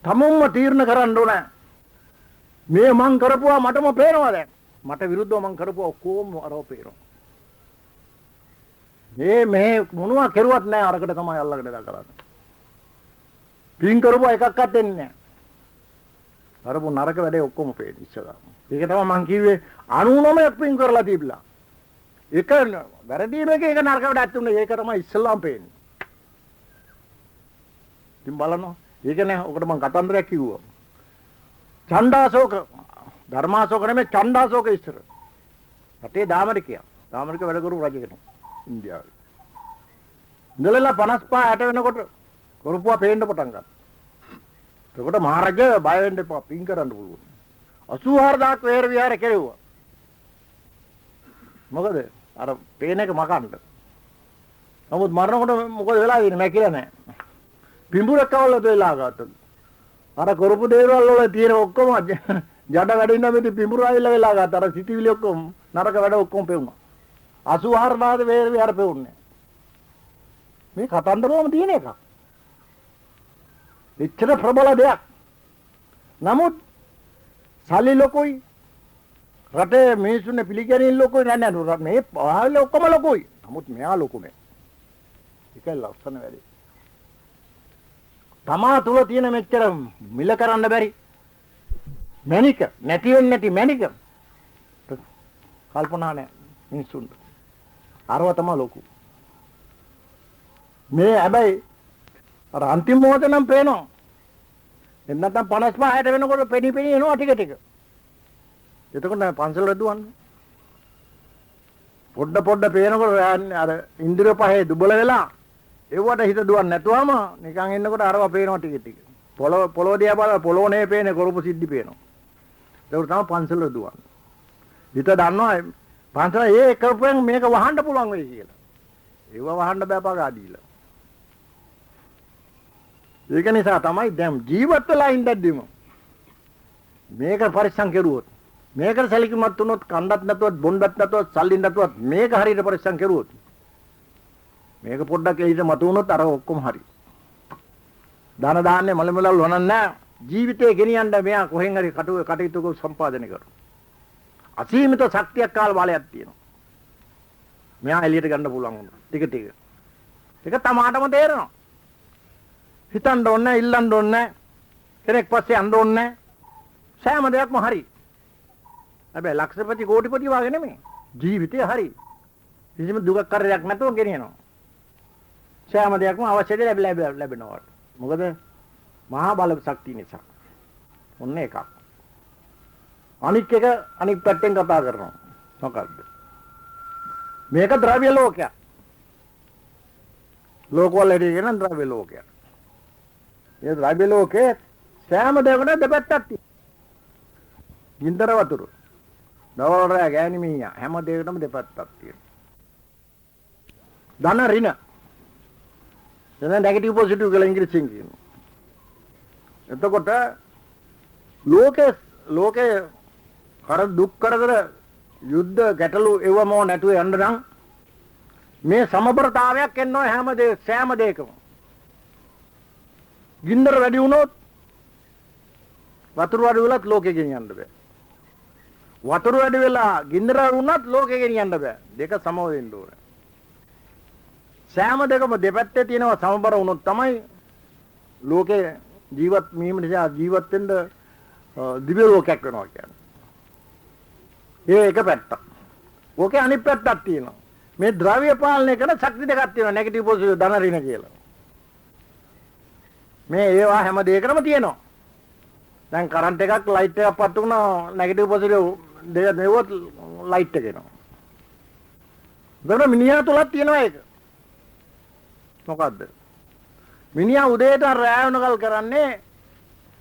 තමොම්ම තීරණ කරන්න ඕන. මේ මං කරපුවා මටම පේනවා දැන්. මට විරුද්ධව මං කරපුවා ඔක්කොම අරව පේනවා. මේ මොනවා කෙරුවත් නැහැ අරකට තමයි අල්ලගෙන දාගන්න. පින් කරපුවා එකක්වත් දෙන්නේ නැහැ. කරපු නරක වැඩේ ඔක්කොම පේන්නේ ඉස්සලා. ඒක තමයි මං කිව්වේ 99ක් පින් කරලා තිබිලා. ඒක වැරදි මේක ඒක නරක වැඩක් තුනේ ඒක තමයි ඉස්සලාම පේන්නේ. ඉතින් බලනවා. ඒක නෑ ඔකට මං කතන්දරයක් කිව්වා. ඡණ්ඩාශෝක ධර්මාශෝක නෙමෙයි ඡණ්ඩාශෝක ඉස්සර. රටේ දාමරිකයා. දාමරික වැඩ කරු රජ කෙනෙක් ඉන්දියාවේ. ඉඳලා 55 60 වෙනකොට කරපුවා පේන්න පටන් ගත්තා. එතකොට මහරජා බය වෙන්න එපා පින් කරන්න පුළුවන්. 84000ක් වේර විහාර කෙරෙව්වා. මොකද අර පේන එක මකන්න. නමුත් මරනකොට මොකද වෙලා ඉන්නේ මම කියලා නෑ. පිඹුරක් කවල දෙලා ගත්තා. අර කරපු දේවල් වල තියෙන ඔක්කොම ජඩ වැඩින්න මෙති පිඹුර ආවිල්ලා වෙලා ගත්තා. අර සිටිවිලි ඔක්කොම නරක වැඩ ඔක්කොම පෙවුනා. 84000 වේර විහාර පෙවුන්නේ. මේ කතන්දරවම තියෙන එකක්. එච්චර ප්‍රබල දෙයක්. නමුත් සල්ලි ලොකුයි. රටේ මිනිස්සුන්ගේ පිළිගැනීම ලොකුයි නෑ මේ ආවල ඔක්කොම ලොකුයි. නමුත් මෙයා ලොකු නෑ. ඒකයි ලස්සන වැඩි. තමා තුල තියෙන මෙච්චර මිල කරන්න බැරි. මැනික නැති වෙන්නේ නැති මැනික. කල්පනා නෑ මිනිස්සුන්ට. අරව තමයි ලොකු. මේ හැබැයි අර අන්තිම මොහොත නම් පේනවා. එන්නතම් 55 60 වෙනකොට පෙනි එනවා ටික ටික. එතකොට පන්සල රැඳුවන්නේ. පොඩ පේනකොට අර ඉන්ද්‍රිය පහේ දුබල වෙලා ඒවට හිත දුවන්නේ නැතුවම නිකන් එන්නකොට අරවා පේනවා ටික ටික. පොළොව දිහා බලලා පොළොව නේ පේන්නේ කරපු සිද්ධි පේනවා. ඒක තමයි පන්සල දුවන්නේ. හිත දන්නවා පන්සල ඒ කරපුවෙන් මේක වහන්න පුළුවන් වෙයි කියලා. ඒව වහන්න බෑ පගා දීලා. ඒක නිසා තමයි දැන් ජීවත් වෙලා ඉඳද්දිම මේක පරිස්සම් කෙරුවොත් මේකට සැලකිලිමත් වුණොත් කණ්ඩත් නැතුවත් බොණ්ඩත් නැතුවත් සල්ලි නැතුවත් මේක හරියට පරිස්සම් කෙරුවොත් මේක පොඩ්ඩක් එළියට මතු වුණොත් අර ඔක්කොම හරි. දාන දාන්නේ මලමලල් වනන්නේ ජීවිතේ ගෙනියන්න මෙයා කොහෙන් හරි කටයුතු සම්පාදනය කරනවා. අසීමිත ශක්තියක් කාල බලයක් තියෙනවා. මෙයා එළියට ගන්න පුළුවන් වුණා. ටික ටික. ඒක තමාටම තේරෙනවා. හිතන්න ඕනේ, ඉල්ලන්න ඕනේ. කෙනෙක් පස්සේ යන්න ඕනේ. සෑම දෙයක්ම හරි. හැබැයි ලක්ෂපති කෝටිපති වගේ නෙමෙයි. ජීවිතේ හරි. කිසිම දුකක් කරදරයක් නැතුව ගෙනියනවා. සෑම දෙයක්ම අවශ්‍ය දේ ලැබෙනවා. මොකද මහා බල ශක්තිය නිසා. ඔන්න එකක්. අනික් එක අනික් පැත්තෙන් කතා කරනවා. මොකද්ද? මේක ද්‍රව්‍ය ලෝකයක්. ලෝකවල ඉගෙන ද්‍රව්‍ය ලෝකයක්. මේ ද්‍රව්‍ය ලෝකේ සෑම දෙයකටම දෙපැත්තක් තියෙනවා. ගින්දර වතුර. දවල්වල ගෑණි මීයා හැම දෙයකටම දෙපැත්තක් තියෙනවා. ධන ඍණ. එතන නෙගටිව් පොසිටිව් කියලා ඉංග්‍රීසියෙන් කියනවා. එතකොට ලෝකේ කර දුක් කරදර යුද්ධ ගැටලු එවම නැතුව යන්න නම් මේ සමබරතාවයක් එන්න ඕනේ සෑම දෙයකම. ගින්දර වැඩි වුණොත් වතුර වැඩි වෙලත් ලෝකෙ ගෙනියන්න බෑ. වතුර වැඩි වෙලා ගින්දර වුණත් ලෝකෙ ගෙනියන්න බෑ. දෙක සමව වෙන්න ඕනේ. සෑම දෙකම දෙපැත්තේ තියෙනවා සමබර වුණොත් තමයි ලෝකේ ජීවත් වීම නිසා ජීවත් වෙන්න දිව්‍ය ලෝකයක් වෙනවා කියන්නේ. ඒ එක පැත්තක්. ඕකේ අනිත් පැත්තක් තියෙනවා. මේ ද්‍රව්‍ය පාලනය කරන ශක්ති දෙකක් තියෙනවා නෙගටිව් පොසිටිව් ධන ඍණ කියලා. මේ ඒවා හැම දෙයකටම තියෙනවා. දැන් කරන්ට් එකක් ලයිට් එකක් පත්තු වුණා නෙගටිව් පොසිටිව් දෙක නෙවුවොත් ලයිට් එක එනවා. ඒකට මිනිහා තුලක් තියෙනවා ඒක. මොකද්ද? මිනිහා උදේට රැය වෙනකල් කරන්නේ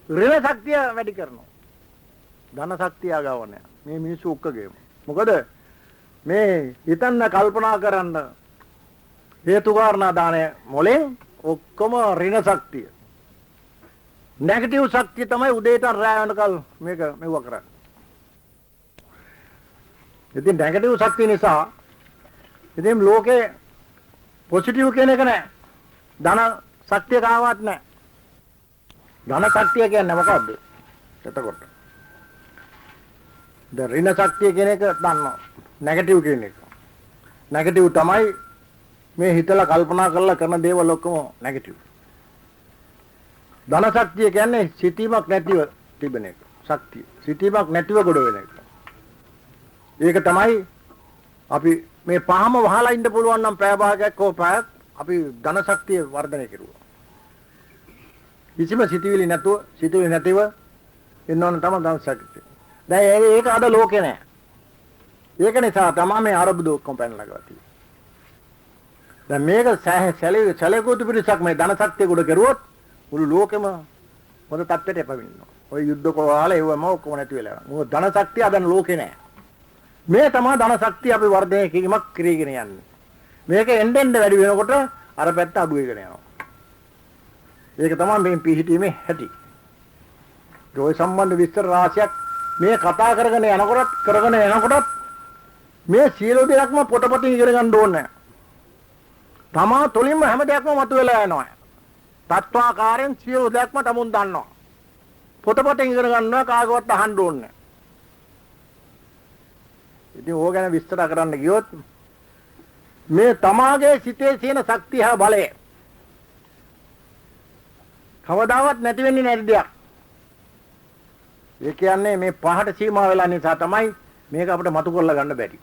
ඍණ ශක්තිය වැඩි කරනවා. ධන ශක්තිය ගවන්නේ. මේ මිනිස්සු ඔක්කොගේම. මොකද මේ හිතන්න කල්පනා කරන්න හේතු කාරණා දානේ මොලෙන් ඔක්කොම ඍණ ශක්තිය. නෙගටිව් ශක්තිය තමයි උදේට රැය වෙනකල් මේක මෙව කරන්නේ. ඉතින් නෙගටිව් ශක්තිය නිසා ඉතින් ලෝකේ පොසිටිව් කියන එක නෑ. ධන ශක්තිය කාවත් නෑ. ධන ශක්තිය කියන්නේ මොකද්ද? එතකොට ඍණ ශක්තිය කියන එක දන්නවා. නෙගටිව් කියන එක. නෙගටිව් තමයි මේ හිතලා කල්පනා කරලා කරන දේවල් ඔක්කොම නෙගටිව්. ධන ශක්තිය කියන්නේ සිතීමක් නැතිව තිබෙන එක. ශක්තිය. සිතීමක් නැතිව ගොඩ වෙන එක. ඒක තමයි අපි මේ පහම වහලා ඉන්න පුළුවන් නම් පැය භාගයක් හෝ පැයක් අපි ධන ශක්තිය වර්ධනය කරුවා. කිසිම සිතවිලි නැතිව ඉන්නවනම් තමයි ධන ශක්තිය. දැන් ඒක අද ලෝකේ නෑ. ඒක නිසා තමයි මේ අරබු දුක්කම් පැනලා ගත්තේ. දැන් මේක සැලකුතු පිරිසක් මේ ධන ශක්තිය ගොඩ කරුවොත් මුළු ලෝකෙම හොඳ තත්ත්වයට එපවින්නවා. ඔය යුද්ධ කොහාල ඒවම ඔක්කොම නැති වෙලා යනවා. මොකද ධන ශක්තිය අද ලෝකේ නෑ. මේ තමයි ධන ශක්තිය අපි වර්ධනය කිරීමක් කරගෙන යන්නේ. මේක එන්නෙන් වැඩි වෙනකොට අර පැත්ත අඩු වෙගෙන යනවා. ඒක තමයි මේ පිහිටීමේ හැටි. ඒ සම්බන්ධ විස්තර රාශියක් මේ කතා කරගෙන යනකොට මේ සියලු දෙයක්ම පොතපතින් ඉගෙන ගන්න ඕනේ. තමා තුලින්ම හැම දෙයක්ම මතුවලා යනවා. තත්වාකාරයෙන් සියලු දෙයක්ම තමුන් දන්නවා. පොතපතින් ඉගෙන ගන්නවා කාගවත් අහන්න ඕනේ. ඉතින් ඕක ගැන විස්තර කරන්න ගියොත් මේ තමාගේ සිතේ තියෙන ශක්තිය හා බලය කවදාවත් නැති වෙන්නේ නැති දෙයක්. ඒ කියන්නේ මේ පහට සීමා වෙලා නිසා තමයි මේක අපිට මතු කරලා ගන්න බැරි.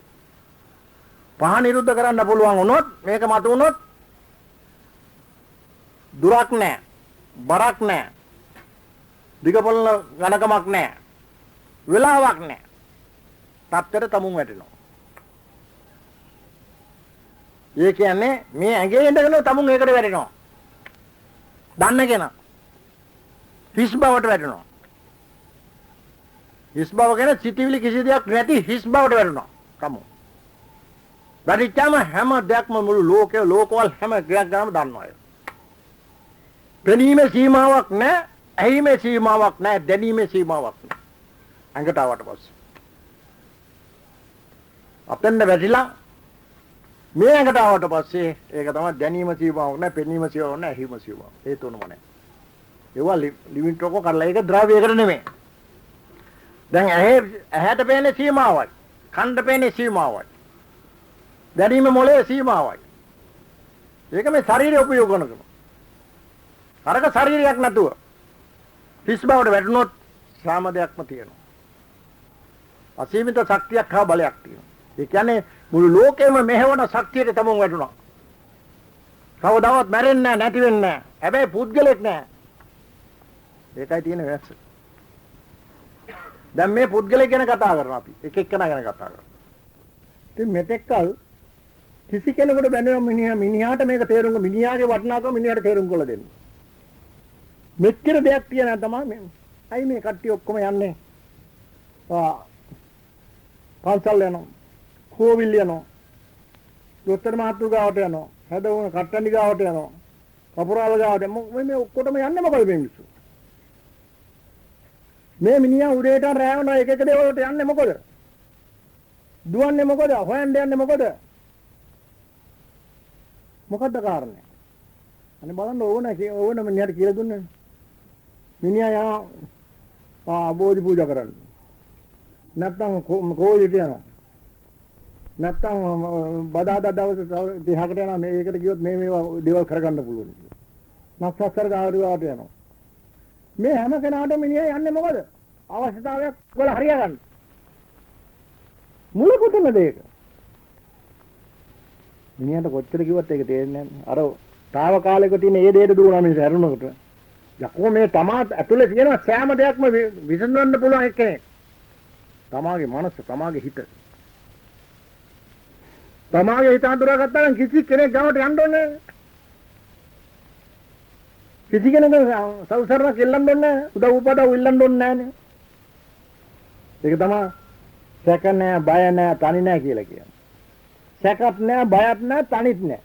පහ නිරුද්ධ කරන්න පුළුවන් වුණොත් මේක මතු වුණොත් දුරක් නැහැ. බරක් නැහැ. දිගපොළ ඝනකමක් නැහැ. වෙලාවක් නැහැ. තත්ත්වයට තමුන් වැටෙනවා. ඒ කියන්නේ මේ ඇඟේ ඉඳගෙන තමුන් ඒකට වැටෙනවා. දන්න කෙනා. හිස් බවට වැටෙනවා. හිස් බව කියන්නේ සිටිවිලි කිසි දෙයක් නැති හිස් බවට වැටෙනවා. කමු. වැඩිචාම හැම දෙයක්ම මුළු ලෝකේ ලෝකවල හැම දෙයක් ගාම දන්නවා. පෙනීමේ සීමාවක් නැහැ, ඇහිීමේ සීමාවක් නැහැ, දැනීමේ සීමාවක් නැහැ. අඟට ආවට පස්සේ. අපෙන්ද වැටිලා මේ අඟට ආවට පස්සේ ඒක තමයි දැනීම සීමාවක් නැහැ, පෙනීම සීමාවක් නැහැ, ඇහිීම සීමාවක්. ඒ තුනම නැහැ. ඒවා ලිමිට් එක කරලා ඒක ද්‍රව්‍යයකට නෙමෙයි. දැන් ඇහැට පේන්නේ සීමාවයි, කනට පේන්නේ සීමාවයි. දැනීම මොලේ සීමාවයි. ඒක මේ ශරීරය උපයෝග කරනවා. අරක ශරීරයක් නැතුව හිස් බවට වැටුනොත් සාම දෙයක්ම තියෙනවා. අසීමිත ශක්තියක් හා බලයක් තියෙනවා. ඒ කියන්නේ මුළු ලෝකෙම මෙහෙවන ශක්තියට තමන් වැටුණා. කවදාවත් මැරෙන්නේ නැහැ, නැති වෙන්නේ නැහැ. හැබැයි පුද්ගලෙක් නැහැ. ඒකයි තියෙන වෙනස. දැන් මේ පුද්ගලෙක් ගැන කතා කරනවා අපි. එක එක්කෙනා ගැන කතා කරනවා. ඉතින් මෙතෙක්කල් කිසි කෙනෙකුට බැඳෙන මිනිහාට මේක තේරුම් ගන්න මිනිහාගේ වටිනාකම මිනිහාට තේරුම් කරලා දෙන්න. මෙච්චර දෙයක් තියනා තමයි අයි මේ කට්ටිය ඔක්කොම යන්නේ. පන්සල් යනවා. කෝවිල් යනවා. දොස්තර මහත්තු ගාවට යනවා. හැදවුන කට්ටන්ඩි ගාවට යනවා. කපුරාල ගාවට මේ ඔක්කොටම යන්නේ මොකද මේ මිනිස්සු? මේ මිනිහා උදේට රැවන එක එක දේවල්ට යන්නේ මොකද? දුවන්නේ මොකද? හොයන්න යන්නේ මොකද? මොකද්ද කාරණේ? අනේ බලන්න ඕන මිනිහට කියලා දුන්නේ. මිනිහා යා බෝධි පූජා කරන්න. නැත්තම් කෝවිලට යනවා. නැත්තම් බදාදා දවස් 30කට යනවා. මේකට ගියොත් මේවා දේවල් කරගන්න පුළුවන්. නක්සස්සර ගාවට යනවා. මේ හැම කෙනාටම මිනිහා යන්නේ මොකද? අවශ්‍යතාවයක් වල හරියා ගන්න. මුල කොතනද ඒක? මිනිහට කොච්චර කිව්වත් ඒක තේරෙන්නේ නැහැ. අර తాවකාලික තියෙන ඒ දෙයට දුවනවා මිනිහ හැරුණකට. යකෝ මේ තමා ඇතුලේ තියෙන සෑම දෙයක්ම විසඳන්න පුළුවන් එක්කෙනෙක්. තමාගේ මනස, තමාගේ හිත. තමාගේ හිත අඳුරගත්තා නම් කිසි කෙනෙක් ගාවට යන්න ඕනේ නැහැ. කිසි කෙනෙක් සෞසරණ කෙල්ලන්න ඕනේ නැහැ. උදව් උපදව් ඉල්ලන්න ඕනේ නැහැ. ඒක තමයි සැක නැහැ, බය නැහැ, තනි නැහැ කියලා කියන්නේ. සැකත් නැහැ, බයත් නැහැ, තනිත් නැහැ.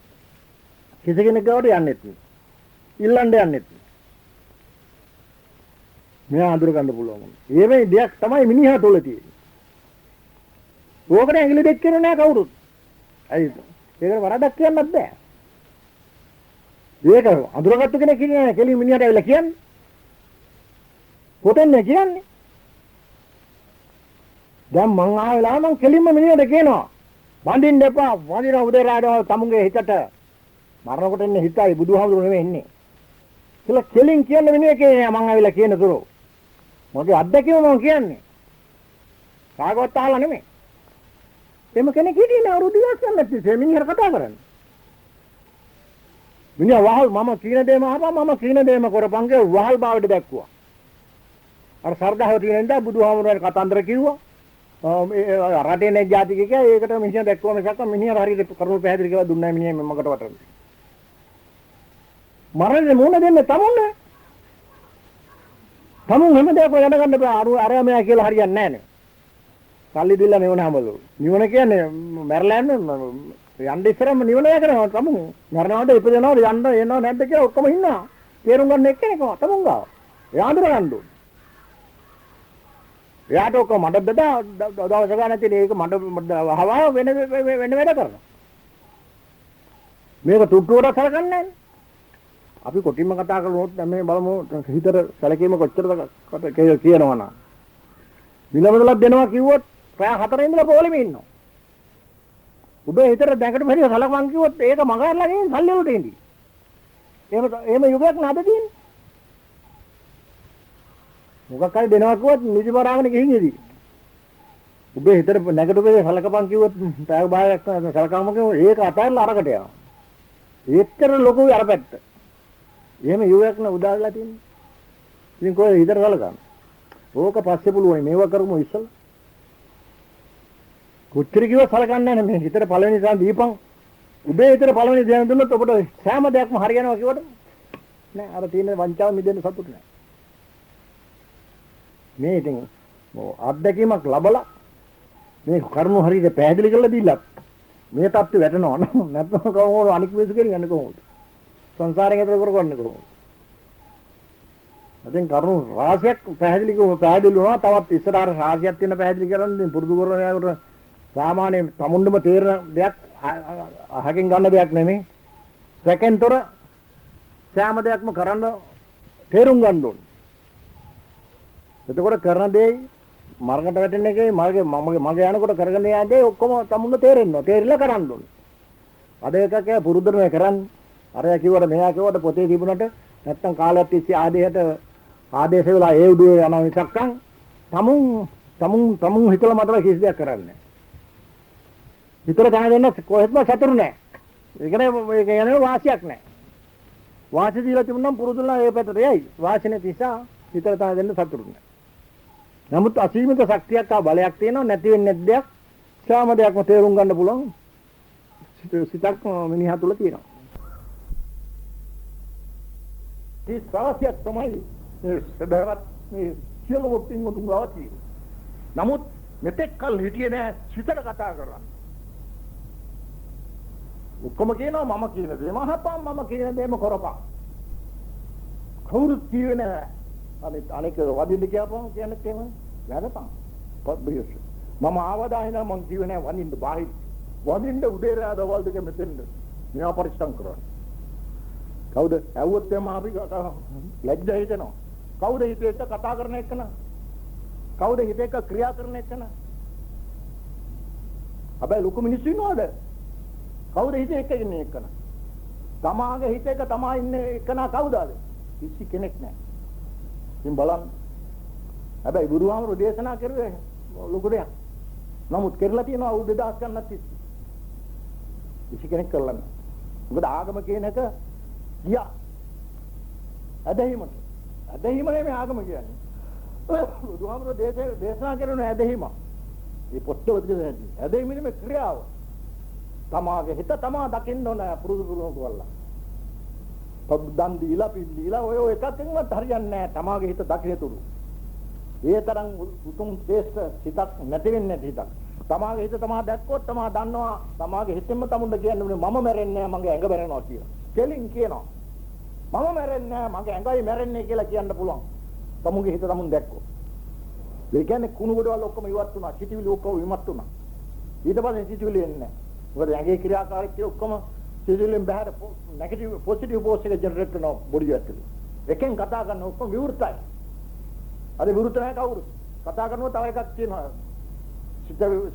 කිසි කෙනෙක් ගාවට යන්නෙත් නැහැ. ඉල්ලන්න යන්නෙත් නැහැ. මෙයා අඳුර ගන්න පුළුවන්. ඒ මේ දෙයක් තමයි මිනිහා තුළ තියෙන්නේ. ඕකට ඇඟිලි දෙක් කරන්නේ නැහැ කවුරුත්. ඇයි ඒක වරදක් කියන්නත් බෑ. ඒක අඳුරගත්තු කෙනෙක් කියන්නේ කෙලින් මිනිහට ඇවිල්ලා කියන්නේ. කොතෙන්ද කියන්නේ? දැන් මං ආවෙලා මං කෙලින්ම මිනිහට කියනවා. වඳින්න එපා. වඳින උදේරාඩ තමුගේ හිතට මරනකොට එන්නේ හිතයි බුදුහාමුදුරු නෙමෙයි එන්නේ. කියලා කෙලින් කියන්නේ මිනිහ කියන්නේ මං ආවිලා කියන තුරු. මොකද අත්දැකීම මං කියන්නේ. කාගවත් අහලා නෙමෙයි. එම කෙනෙක් හිටියේ අවුරුදු 10ක් නැති මිනිහට කතා කරන්නේ. මිනිහා වහල් මම කියන දේම අහපන් මම කියන දේම කරපන් කියලා වහල් භාවයට දැක්කුවා. අර සර්දාව තියෙන ඉඳලා බුදුහාමුදුරන් කතන්දර කිව්වා. රටේ නැති ජාතික කිය ඒකට මිනිහා දැක්කුවා මිසක් මිනිහා හරියට කරුණු පැහැදිලි කියලා දුන්නා මිනිහා මමකට වටරන්නේ. මරන්නේ මොන දෙන්නේ තමුන්නේ? තමුන් හැම දෙයක්ම යන ගන්න බෑ අර මෙයා කියලා හරියන්නේ නැහැ නේ. සල්ලි දෙilla නිවන හැමලු. නිවන කියන්නේ මැරලා යන්න ඉස්සරම නිවන යකරනවා තමුන්. මරනවාට ඉපදෙනවාද යන්න එනවා නැද්ද කියලා ඔක්කොම ඉන්නවා. තේරුම් ගන්න එක්කෙනෙක් තමුන් ගාව. එයා අඳුර ගන්න ඕනේ. එයාට ඔක්කොම මඩ බෙදා දවස් ගානක් තියෙන ඒක මඩ වහවා වෙන වැඩ කරනවා. මේක තුට්ටුවට සලකන්නේ නැහැ. අපි කොටින්ම කතා කරනොත් මේ බලමු හිතට සැලකීම කොච්චරද කියනවා නම්. විලමදලක් දෙනවා කිව්වොත් රෑ 4 ඉඳලා පොළෙමේ ඉන්නවා. උඹේ හිතට දැකට මෙහෙම සලකවන් කිව්වොත් ඒක මගහැරලා ගිහින් සල්ලි වලට එන්නේ. එහෙම යුගයක් නේද තියෙන්නේ. මොකක් හරි දෙනවා කිව්වොත් නිදි බරාගෙන ගිහින් ඉදී. උඹේ හිතට නැගට උඹේ සලකපන් කිව්වොත් පැය භාගයක් සලකවම කිව්වොත් ඒක අතහැරලා අරකට යනවා. ඒත්තර ලොකුයි අර පැත්ත. එහෙම යුගයක් න උදාලා තියෙන්නේ. ඉතින් කොහේ හිතට සලකන්නේ. ඕක පස්සේ පුළුවන් මේවා කරමු ඉස්සෙල්ලා. කොච්චර කිව්ව සලකන්නේ නැහැ මේ හිතට පළවෙනි සාන් දීපන්. උඹේ හිතට පළවෙනි ධ්‍යාන දුන්නොත් ඔබට සෑම දෙයක්ම හරියනවා කිව්වට නෑ අර තියෙන වංචාව මිදෙන්න සතුට නෑ. මේ ඉතින් අත්දැකීමක් ලැබලා මේ කරුණු හරියට පැහැදිලි කරලා දීලා මේ තත්ත්වෙ වැටෙනවා නෝ නැත්නම් කොහොමද අනික් මිනිස්සු කියන්නේ කොහොමද සංසාරයෙන් එතර කරගන්නේ කොහොමද දැන් කරුණු රාශියක් පැහැදිලි වුණා තවත් ඉස්සරහට රාශියක් තියෙන පැහැදිලි කරන්නේ පුරුදු කරන යනකොට සාමාන්‍ය තමුන්ඩම තේරෙන දෙයක් අහකින් ගන්න දෙයක් නෙමෙයි සැකෙන්තර සෑම දෙයක්ම කරන්න තේරුම් ගන්න ඕනේ එතකොට කරන දේ මර්ගට වැටෙන එකේ මගේ යනකොට කරගෙන යන්නේ ඔක්කොම තමුන්ට තේරෙනවා තේරිලා කරන්න ඕනේ අද එකක පුරුදුම කරන්නේ අරයා කිව්වට මෙයා කිව්වට පොතේ තිබුණට නැත්තම් කාලයක් තිස්සේ ආදේශ වෙලා ඒ උඩේ යනවා මිසක්කන් තමුන් හිතලා මතල කිසි දෙයක් කරන්නේ හිතලා තමයි දෙන්න කොහෙත්ම සතුරු නැහැ ඒක කියන්නේ වාසියක් නැහැ වාසිය දීලා තිබුණනම් පුරුදුලා ඒ පැත්තට යයි වාසිනේ තිසා හිතලා තමයි දෙන්න සතුරු නැහැ නමුත් අසීමිත ශක්තියක් ආ බලයක් තියෙනවා නැති වෙන්නේ නැද්ද දෙයක් සාම දෙයක්ම තේරුම් ගන්න පුළුවන් සිතක් මිනිහා තුල තියෙනවා ඒ සාසියක් තමයි සදාවත් මේ සියලු වොත්ින් උතුම්ගාවති නමුත් මෙතෙක් කල් හිටියේ නෑ සිතට කතා කරලා ඔක්කොම කියනවා මම කියන දේ මහපම් මම කියන දේම කරපන් කවුරුත් කියේ නෑ අනික වදින්න කියපන් කියන්නේ තේම වැරපන් පොඩ්ඩියස් මම ආවදාහින මං කිව්වේ නෑ වදින්න බාහිර වදින්න උදේ රාද දවල් දෙක මෙතෙන්ද මෙයා පරිස්සම් කරන්න කවුද ඇව්වොත් එම අපි ලැජ්ජා හිතෙනවා කවුද හිතේට කතා කරන එකන කවුද හිතේක ක්‍රියා කරන එකන හැබැයි ලොකු මිනිස්සු ඉන්නවද කවුද හිතේක ඉන්නේ එකන තමාගේ හිතේක තමා ඉන්නේ එකන කවුද කිසි කෙනෙක් නැහැ ඉතින් බලන්න හැබැයි බුදුහාමුදුරු දේශනා කරුවේ ලොකු දෙයක් නමුත් කරලා තියෙනවා අවුරුදු 2000 ගණනක් තිස්සේ කිසි කෙනෙක් කරලා නැහැ මොකද ආගම කියන එක ගියා ඇදහිමට ඇදහිම නෙමෙයි ආගම කියන්නේ බුදුහාමුදුරු දේශනා කරන ඇදහිම මේ පොත්වල තියෙන ඇදහිම නෙමෙයි ක්‍රියාව තමාගේ හිත තමා දකින්න ඕන පුරුදු කරලා පොඩ්ඩන් දීලා පිළිලා ඔය එකකින්වත් හරියන්නේ නැහැ තමාගේ හිත දකිනතුරු ඒ තරම් උතුම් ශ්‍රේෂ්ඨ සිතක් නැති වෙන්නේ නැති හිතක් තමාගේ හිත තමා දැක්කොත් තමා දන්නවා තමාගේ හිතෙන්ම තමුන්ට කියන්නේ මම මැරෙන්නේ නැහැ මගේ ඇඟ මැරෙනවා කියලා කෙලින් කියනවා මම මැරෙන්නේ නැහැ මගේ ඇඟයි මැරෙන්නේ කියලා කියන්න පුළුවන් තමුන්ගේ හිත තමුන් දැක්කොත් ඒ කියන්නේ කුණු ගොඩවල් ඔක්කොම ඉවත් වුණා සිටිවිලි ඔක්කොම විමත් වුණා ඊට පස්සේ සිටිවිලි එන්නේ නැහැ මොකද ඇඟේ ක්‍රියාකාරීත්වය ඔක්කොම සිටිවිලෙන් බහැර නෙගටිව් පොසිටිව් පෝස් එක ජෙනරේට් කරනවා බොඩි ඇතුලේ එකෙන් කතා කරන ඔක්කොම විවෘතයි අර විවෘත නැහැ කවුරු කතා කරනවා තව එකක් තියෙනවා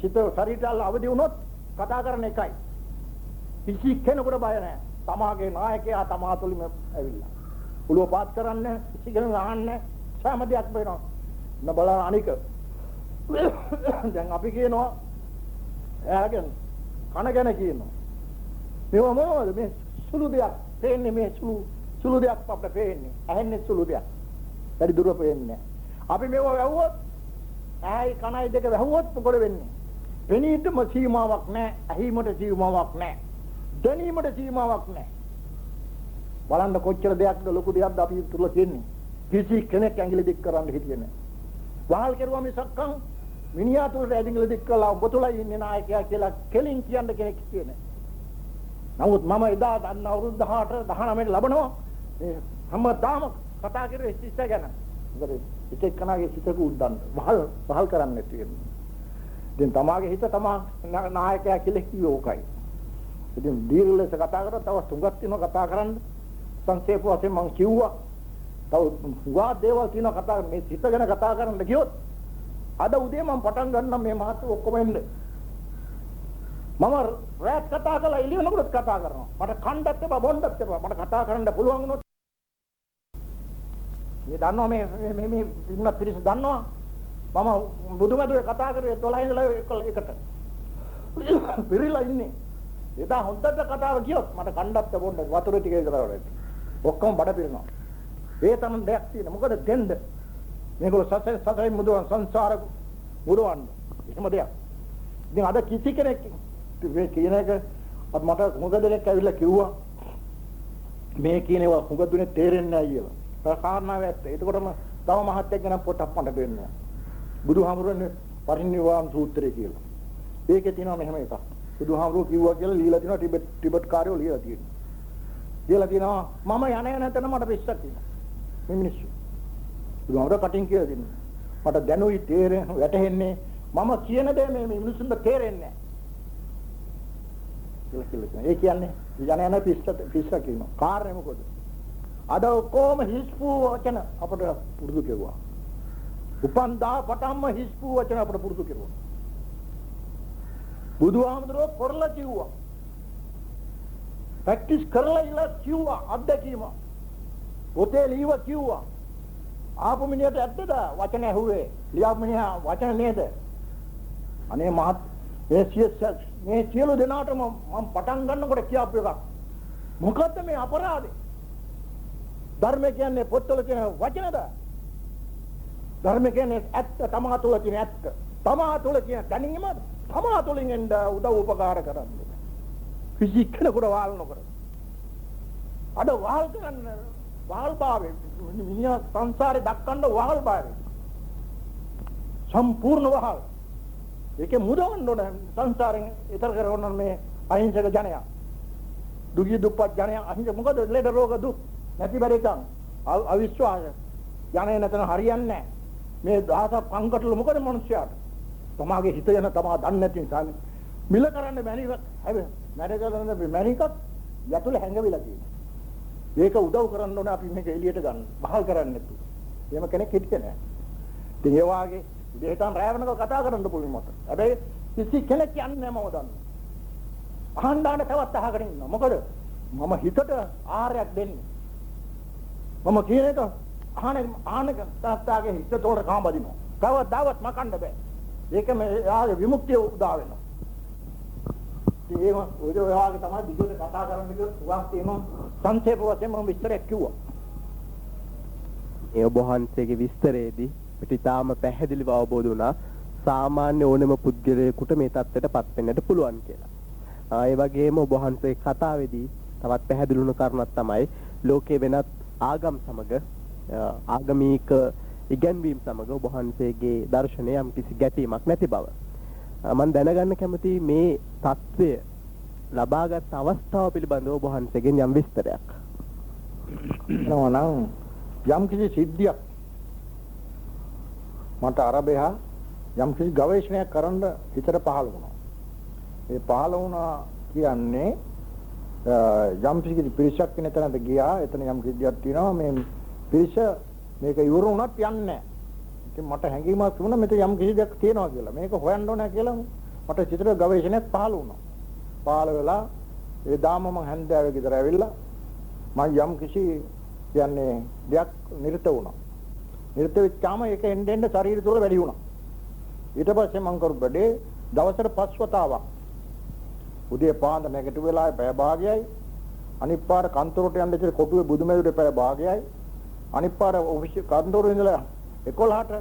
සිත ශරීරය අවදි වුණොත් කතා කරන එකයි කිසි කෙනෙකුට බය නැහැ තමාගේ නායකයා තමා තුලින්ම ඇවිල්ලා උළුව පාත් කරන්නේ කිසි කෙනෙක් අහන්නේ සෑම දෙයක් වෙනවා නබල අනික දැන් අපි කියනවා එයාගෙන කන ගැන කියනවා මේව මොනවද මේ සුළු දෙයක් පේන්නේ මේ සුළු දෙයක් අපිට පේන්නේ ඇහෙන්නේ සුළු දෙයක් වැඩි දුර පේන්නේ අපි මේව වැහුවොත් ඇයි කනයි දෙක වැහුවොත් මොකද වෙන්නේ පෙනීමට සීමාවක් නැහැ ඇහිමට සීමාවක් නැහැ දැනීමට සීමාවක් නැහැ බලන්න කොච්චර දෙයක්ද ලොකු දෙයක්ද අපි තුල තියෙන්නේ කිසි කෙනෙක් ඇඟිලි දික් කරන්න හිටියේ නැහැ වහල් කරුවා මිසක්කම් මිනිහා තුල ඇඟිලි දික් කළා ඔබ තුලයි ඉන්නේ නායකයා කියලා කෙලින් කියන්න කෙනෙක් කියන්නේ නමුත් මම එදා දන්න අවුරුදු 18 19 ලැබනවා මේ හැමදාම කතා කරේ සිස්ස ගැන මොකද එක කනාගේ සිතක උද්දන්න වහල් කරන්නේ තියෙන්නේ දැන් තමාගේ හිත තමා නායකයා කියලා කිව්වෝ ඕකයි ඉතින් දීර්ඝලෙස කතා කරා තව තුඟක් තියෙනවා කතා කරන්න සංක්ෂේප වශයෙන් මම කිව්වා තව තුඟා දේවල් තියෙනවා කතා මේ සිත ගැන කතා කරන්න ගියොත් අද උදේ මම පටන් ගන්නම් මේ මහත් ඔක්කොම එන්නේ මම රැත් කතා කරලා එළියනකොට කතා කරනවා මට කණ්ඩත් එපා බොණ්ඩත් එපා මට කතා කරන්න පුළුවන් වුණොත් මේ දන්නවා මේ ඉන්න පිරිස දන්නවා මම බුදුමැදුරේ කතා කරේ 12 ඉඳලා එකට පිරිලා ඉන්නේ එදා හොඳට කතාව කියොත් මට කණ්ඩත් බොණ්ඩ වතුර ටික ඉදලා ඔක්කොම බඩ පිරෙනවා ඒ තමයි දෙයක් තියෙන මොකද දෙන්න මේගොල්ලෝ සසරේ මුදවන් සංසාර මුදවන්න එහෙම දෙයක් ඉතින් අද කිසි කෙනෙක් මේ කියන එක මට හුඟ දෙනෙක් ඇවිල්ලා කිව්වා මේ කියන ඒවා හුඟ දුනේ තේරෙන්නේ නැහැ කියලා. කාරණාව ඇත්ත. ඒකකොටම තව මහත්යෙක් ගැන පොතක් මට දෙන්න. බුදුහාමුදුරනේ පරිනිර්වාණ සූත්‍රය කියලා. ඒකේ තියෙනවා මෙහෙම එකක්. බුදුහාමුදුරුවෝ කිව්වා කියලා লীලා තියෙනවා ටිබෙට් කාර්යෝ লীලා තියෙනවා. লীලා තියෙනවා මම යන තැන මට පිස්සක් තියෙනවා. මේ මිනිස්සු. බුදුහාමුදුරුවෝ කටින් කියලා දෙනවා. මට දැනුයි තේරෙන්නේ වැටහෙන්නේ මම කියන දේ මේ මිනිස්සුන්ට තේරෙන්නේ නැහැ. කියලා. ඒ කියන්නේ යන පිස්සක් කියනවා. කාර්යය මොකද? අද කොහොම හිස්පු වචන අපට පුරුදු කෙරුවා. උපන්දා පටන්ම හිස්පු වචන අපට පුරුදු කෙරුවා. බුදුහාමුදුරුවෝ කරලා කිව්වා. ප්‍රැක්ටිස් කරලා ඉලා කිව්වා අත්දැකීම. පොතේ ලියව කිව්වා. ආපු මිනිහට ඇත්තද වචන ඇහුවේ? ලියාපු මිනිහා වචන නේද? අනේ මහත් මේ සියලු දෙනාටම මම පටන් ගන්නකොට කියාපු එකක්. මොකද්ද මේ අපරාධේ? ධර්ම කියන්නේ පොත්වල තියෙන වචනද? ධර්ම කියන්නේ ඇත්ත තමා තුළ තියෙන ඇත්ත. තමා තුළ තියෙන දැනීම තමා තුළින් එන්න උදව් උපකාර කරන්නේ. කිසි කෙනෙකුට වාල් නොකර. අද වාල් කරන්න වාල් භාවය මිනිහා සංසාරේ දක්වන්න වාල් භාවය. සම්පූර්ණ වාල්. ඒකේ මුදවන්න ඕන සංසාරයෙන් ඊතර කරන මේ අහිංසක ජනයා. දුගී දුප්පත් ජනයා අහිංසක මොකද ලෙඩ රෝග දුක් නැති බැරිකම් අවිශ්වාස යන්නේ නැතන හරියන්නේ නැහැ. මේ දහස පංකටල මොකද මිනිස්යාට? තමාගේ හිත යන තමා දන්නේ නැති නිසා මිල කරන්න බැරිව හැබැයි මැරෙන්න මැරිකක් යතුල හැංගවිලා තියෙනවා. ඒක උදව් කරන්න ඕනේ අපි මේක එළියට ගන්න. බහල් කරන්න නැතු. එහෙම කෙනෙක් හිටියේ නැහැ. ඉතින් ඒ වාගේ දෙහිටන් රැ වෙනකල් කතා කරන්න පුළුවන් මට. හැබැයි කිසි කෙනෙක් යන්නේ නැහැ මම දන්නවා. අහන්න තවත් අහගෙන ඉන්නවා. මොකද මම හිතට ආහාරයක් දෙන්නේ. මම කියන එක ආහනක තාත්තාගේ හිත තෝර කාඹදිනවා. කවදාවත් මකන්න බෑ. ඒක මේ ආගේ විමුක්තිය උදා වෙනවා. ඒම ඔය වාගේ තමයි දිගට කතා කරන්න කිව්වා තියෙනවා. සංක්ෂේප වශයෙන් මම විස්තරයක් කිව්වා. ඒ ඔබ වහන්සේගේ විස්තරයේදී පිට තාම පැහැදිලිව අවබෝධ වුණා සාමාන්‍ය ඕනෑම පුද්ගලයෙකුට මේ தත්ත්වයටපත් වෙන්නට පුළුවන් කියලා. ඒ වගේම ඔබ වහන්සේ කතාවේදී තවත් පැහැදිලි වුණු කරුණක් තමයි ලෝකේ වෙනත් ආගම් සමග ආගමික ඉගැන්වීම් සමග ඔබ වහන්සේගේ දර්ශනය යම් කිසි ගැටීමක් නැති බව. මම දැනගන්න කැමතියි මේ தත්ත්වය ලබාගත් අවස්ථාව පිළිබඳව ඔබ වහන්සේගෙන් යම් විස්තරයක්. නෝනම් යම් කිසි සිද්ධියක් මට අරබෙහා යම් කිසි ගවේෂණයක් කරන්න හිතට පහළ වුණා. ඒ පහළ වුණා කියන්නේ යම් කිසි පිරිසක් වෙන තැනට ගියා. එතන යම් කිසියක් තියෙනවා මේ පිරිස මේක ඉවර වුණත් යන්නේ නැහැ. ඉතින් මට හැඟීමක් තිබුණා මෙතන යම් කිසි දෙයක් තියෙනවා කියලා. මේක හොයන්න ඕනේ කියලා මට චිත්‍ර ගවේෂණයක් පහළ වුණා. පහළ වෙලා ඒ දාම මම හැන්දෑවේ ගෙදර ඇවිල්ලා මම යම් කිසි කියන්නේ දෙයක් නිරත වුණා. නිරත වෙච්චාම ඒක එන්න ශරීරය තුළ වැඩි වුණා. ඊට පස්සේ මම කරු බඩේ දවසට 5 වතාවක් උදේ පාන්දර නැගිට වෙලාවේ පැය භාගයයි අනිත් පාර කන්තරට යන්න ඉතින් කොටුවේ බුදුමැදුරේ පැය භාගයයි අනිත් පාර ඔෆිස් කන්තරේ ඉඳලා 11ට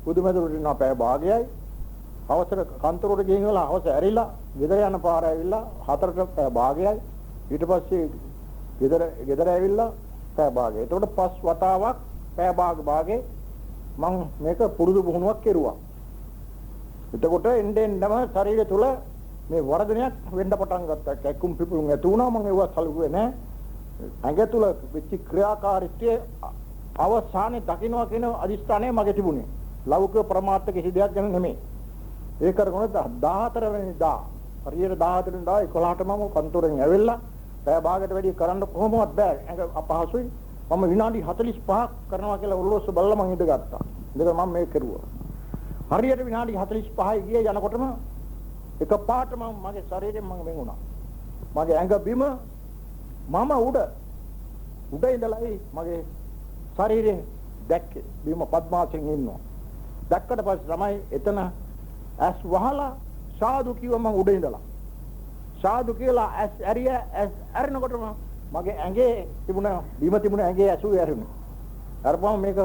බුදුමැදුරට යන පැය භාගයයි අවසර කන්තරට ගිහින් ඉවලා අවස ඇරිලා ගෙදර යන පාර ඇවිල්ලා 4ට පැය භාගයයි ඊට පස්සේ ගෙදර ඇවිල්ලා පැය භාගයයි. එතකොට 5 වතාවක් පැය භාගේ මම මේක පුරුදු පුහුණුවක් කෙරුවා. එතකොට එන්නෙන්නම ශරීරය තුල මේ වර්ධනයක් වෙන්න පටන් ගත්තා. කැක්කුම් පිපුම් ඇති වුණා. මම ඒවත් සලකුවේ නැහැ. ඇඟ තුල වෙච්ච ක්‍රියාකාරීත්වයේ අවසානයේ දකින්නවා කියන අදිස්ථානය මගේ තිබුණේ. ලෞකික ප්‍රමාත්ත කිසි දෙයක් ගැන නෙමෙයි. ඒ කරගෙන 14 වෙනිදා හරියට 14 වෙනිදා 11ට මම කන්තරෙන් ඇවිල්ලා පැය භාගයට වැඩි කරන්න කොහොමවත් බෑ. ඇඟ අපහසුයි. මම විනාඩි 45ක් කරනවා කියලා ඔරලෝසු බලලා මම ඉඳගත්තා. ඉඳලා මම මේක කරුවා. හරියට විනාඩි 45යි ගියේ යනකොටම එකපාරටම මගේ ශරීරයෙන් මම වෙන් වුණා. මගේ ඇඟ බිම මම උඩ ඉඳලායි මගේ ශරීරයෙන් දැක්කේ. බිම පద్මාසයෙන් ඉන්නවා. දැක්කට පස්සේ තමයි එතන ඇස් වහලා සාදු කිව්ව මම උඩ ඉඳලා. සාදු කියලා ඇස් ඇරිනකොටම මගේ ඇඟේ තිබුණ බිම තිබුණ ඇඟේ ඇසුවේ ඇරුණා. අරපුවම මේක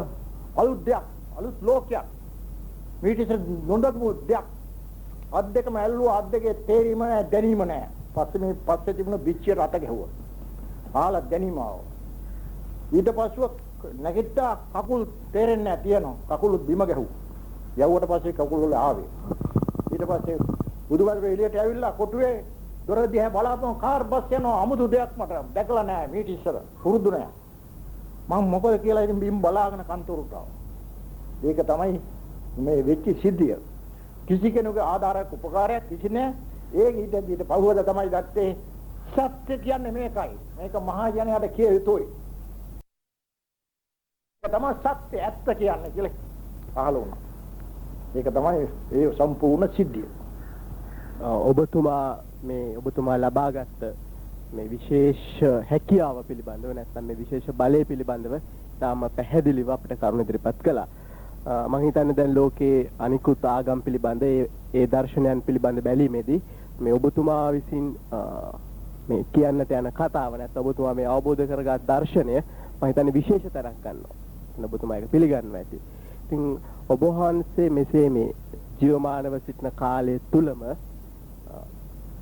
අලුත් දෙයක්, අලුත් ලෝකයක්. මේක ඉතින් නොදක්මු දෙයක්. අත් දෙකම ඇල්ලුවා, අත් දෙකේ තේරීම නැහැ, දැනීම නැහැ. පස්සේ තිබුණ පිච්චියට අත ගැහුවා. ආලා දැනීම ආවා. ඊට පස්සෙ නැගිට්ටා කකුල් තේරෙන්නේ නැහැ තියනවා. කකුල් බිම ගැහුවා. යවුවට පස්සේ කකුල් වල ආවේ. ඊට පස්සේ බුදුබාරේ එළියට ඇවිල්ලා කොටුවේ දොර දිහා බලාපන් කාර් බස් යනවා. අමුතු දෙයක් මට දැකලා නැහැ මීට ඉස්සර. පුරුදු නැහැ. මම මොකද කියලා ඉතින් බිම් බලාගෙන කන්තරුට ආවා. ඒක තමයි මේ වෙච්ච සිද්ධිය. කිසි කෙනෙකුගේ ආධාරයක් උපකාරයක් කිසි නෑ. ඒ ඊට පහුවද තමයි දැක්කේ සත්‍ය කියන්නේ මේකයි. මේක මහා ජනයාට කිය යුතුයි. ඒක තමයි සත්‍ය ඇත්ත කියන්නේ කියලා පහළ වුණා. ඒක තමයි ඒ සම්පූර්ණ සිද්ධිය. ඔබතුමා ලබාගත් මේ විශේෂ හැකියාව පිළිබඳව නැත්නම් මේ විශේෂ බලය පිළිබඳව තාම පැහැදිලිව අපිට කරුණු ඉදිරිපත් කළා. මම හිතන්නේ දැන් ලෝකයේ අනිකුත් ආගම් පිළිබඳ ඒ දර්ශනයන් පිළිබඳ බැලීමේදී මේ ඔබතුමා විසින් මේ කියන්නට යන කතාව නැත්නම් ඔබතුමා මේ අවබෝධ කරගත් දර්ශනය මම හිතන්නේ විශේෂ තැනක් ගන්නවා. ඔබතුමා ඒක පිළිගන්නවා ඇති. ඉතින් ඔබ වහන්සේ මෙසේ මේ ජීවමානව සිටින කාලය තුලම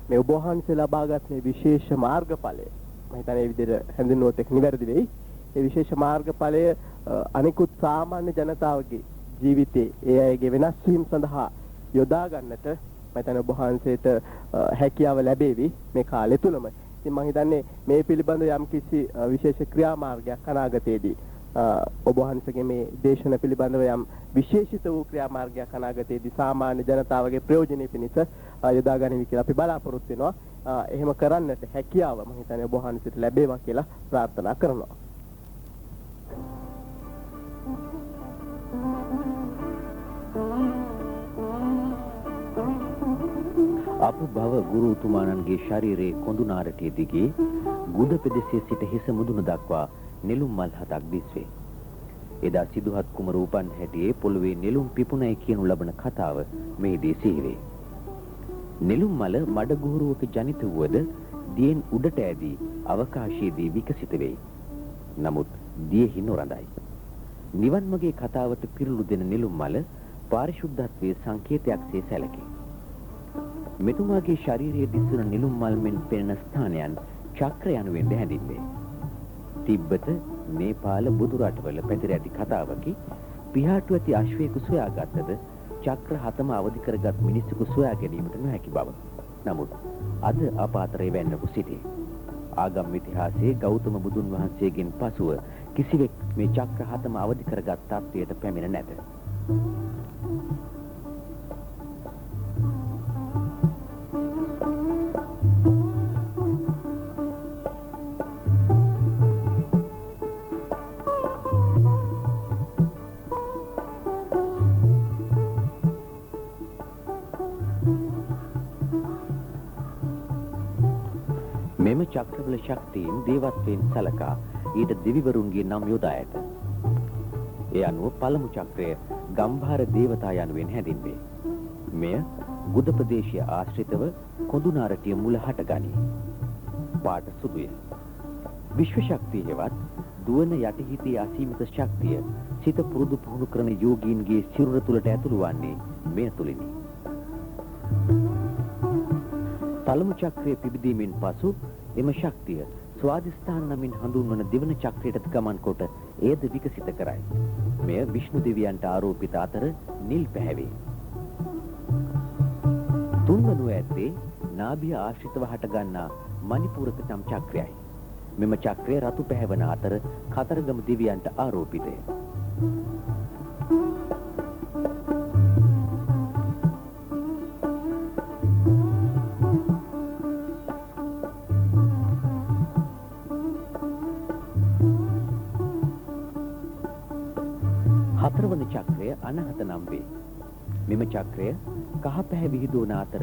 මේ ඔබ වහන්සේ ලබාගත් මේ විශේෂ මාර්ගඵලය මම හිතන්නේ මේ විදිහට හැඳින්වුවොත් ඒක නිවැරදි වෙයි. ඒ විශේෂ මාර්ගඵලය අනිකුත් සාමාන්‍ය ජනතාවගේ ජීවිතේ ඒ අයගේ වෙනස් වීම සඳහා යොදා ගන්නට මම හිතන්නේ ඔබ වහන්සේට හැකියාව ලැබෙවි මේ කාලය තුලම. ඉතින් මම හිතන්නේ මේ පිළිබඳව යම්කිසි විශේෂ ක්‍රියාමාර්ගයක් අනාගතයේදී ඔබ වහන්සේගේ මේ දේශන පිළිබඳව යම් විශේෂිත වූ ක්‍රියාමාර්ගයක් අනාගතයේදී සාමාන්‍ය ජනතාවගේ ප්‍රයෝජනෙ පිණිස යොදා ගනිවි කියලා අපි බලාපොරොත්තු වෙනවා. එහෙම කරන්නට හැකියාව මම හිතන්නේ ඔබ වහන්සේට ලැබේවා කියලා ප්‍රාර්ථනා කරනවා. අප භව ගුරු උතුමාණන්ගේ ශරීරයේ කොඳු නාරටිය දිගේ ගුද පෙදෙසේ සිට හිස මුදුන දක්වා නෙළුම් මල් 7ක් දිස්වේ. එදා සිදුහත් කුමරු උපන් හැටියේ පොළවේ නෙළුම් පිපුණයි කියනු ලබන කතාව මෙහිදී සිහිවේ. නෙළුම් මල මඩ ගුහරුවක ජනිත වුවද දියෙන් උඩට ඇදී අවකාශයේදී විකසිත වෙයි. නමුත් දියෙහි නොරඳයි. නිවන් මගේ කතාවට පිරුළු දෙන නෙළුම් මල පාරිශුද්ධත්වයේ සංකේතයක්සේ සැලකේ. මෙතුමාගේ ශරීරයේ දිස්වන නෙළුම් මල් මෙන් පෙනෙන ස්ථානයන් චක්‍ර යනුවෙන් හැඳින්වේ. තිබ්බත, නේපාල බුදු රටවල පැතිර ඇති කතාවකි. පිහාටු ඇති අශ්වයෙකු සොයාගත්තද චක්‍ර 7ම අවදි කරගත් මිනිසෙකු සොයා ගැනීමට නොහැකි බව. නමුත් අද අප අතරේ වෙන්නකු සිටී. ආගම් ඉතිහාසයේ ගෞතම බුදුන් වහන්සේගෙන් පසුව කිසිවෙක් මේ චක්‍ර 7ම අවදි කරගත් තත්ත්වයට පැමිණ නැත. මෙම චක්‍රවල ශක්තියින් දේවත්වයෙන් සලකා ඊට දෙවිවරුන්ගේ නම් යොදා ඇත. ඒ අනුව පළමු චක්‍රය ගම්භාර දේවතා යනුවෙන් හැඳින්වේ. මෙය ගුද ප්‍රදේශය ආශ්‍රිතව කොඳු නාරටිය මුල හටගනී. පාට සුදුය. විශ්ව ශක්තිය හෙවත් දුවන යටිහිතේ අසීමිත ශක්තිය සිත පුරුදු පුහුණු කරන යෝගීන්ගේ සිරුර තුළට ඇතුළු වන්නේ මෙය තුලිනි. පළමු චක්‍රයේ පිබිදීමෙන් පසු එම ශක්තිය ස්වාදිස්ථාන නමින් හඳුන්වන දෙවන චක්‍රයට ගමන් කොට එයද විකසිත කරයි. මෙය විෂ්ණු දෙවියන්ට ආරෝපිත අතර නිල් පැහැවේ. තුන්වනුව ඇත්තේ නාභිය ආශ්‍රිතව හටගන්නා මණිපූරක නම් චක්‍රයයි. මෙම චක්‍රය රතු පැහැවන අතර කතරගම දෙවියන්ට ආරෝපිතය. හතරවන චක්‍රය අනහත නම් වේ. මෙම චක්‍රය කහ පැහැ විහිදුවන අතර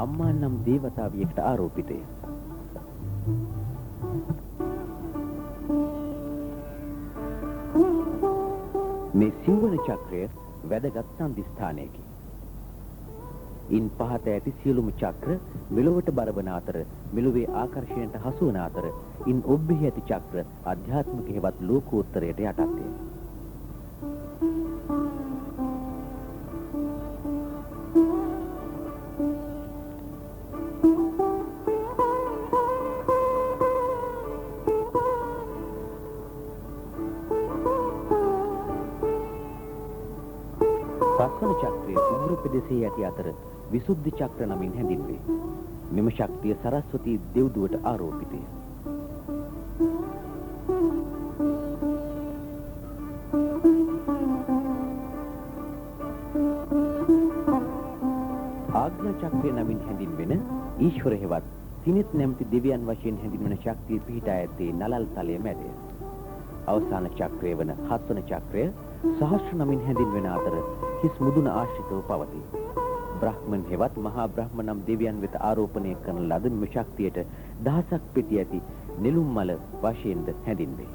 අම්මා නම් දේවතාවියකට ආරෝපිතය. මේ සිව්වන චක්‍රය වැදගත් සන්ධිස්ථානයකි. ඉන් පහත ඇති සියලුම චක්‍ර මෙලොවට බරවන අතර මෙලොවේ ආකර්ෂණයට හසු වන අතර ඉන් ඔබ්බෙහි ඇති චක්‍ර අධ්‍යාත්මික හෙවත් ලෝකෝත්තරයට යටත්ය. පස්වන චක්‍රයේ උග්‍ර ප්‍රදේශයේ ඇති අතර විසුද්ධි චක්‍ර නමින් හැඳින්වේ. මෙම ශක්තිය සරස්වතී දෙව්දුවට ආරෝපිතය. ආග්‍රා චක්‍රය නමින් හැඳින්වෙන ඊශ්වර හෙවත් සිනිත් නැමැති දෙවියන් වශයෙන් හැඳින්වෙන ශක්තිය පිහිටා ඇත්තේ නලල් තලයේ මැදය. අවසාන චක්‍රය වන හත්වන චක්‍රය සහස්‍ර නමින් හැඳින්වෙන අතර හිස් මුදුන ආශ්‍රිතව පවතී. බ්‍රහ්මන් හෙවත් මහා බ්‍රහ්ම නම් දෙවියන් වෙත ආරෝපණය කරන ලද මෙම ශක්තියට දහසක් පෙති ඇති නෙළුම් මල වශයෙන්ද හැඳින්වේ.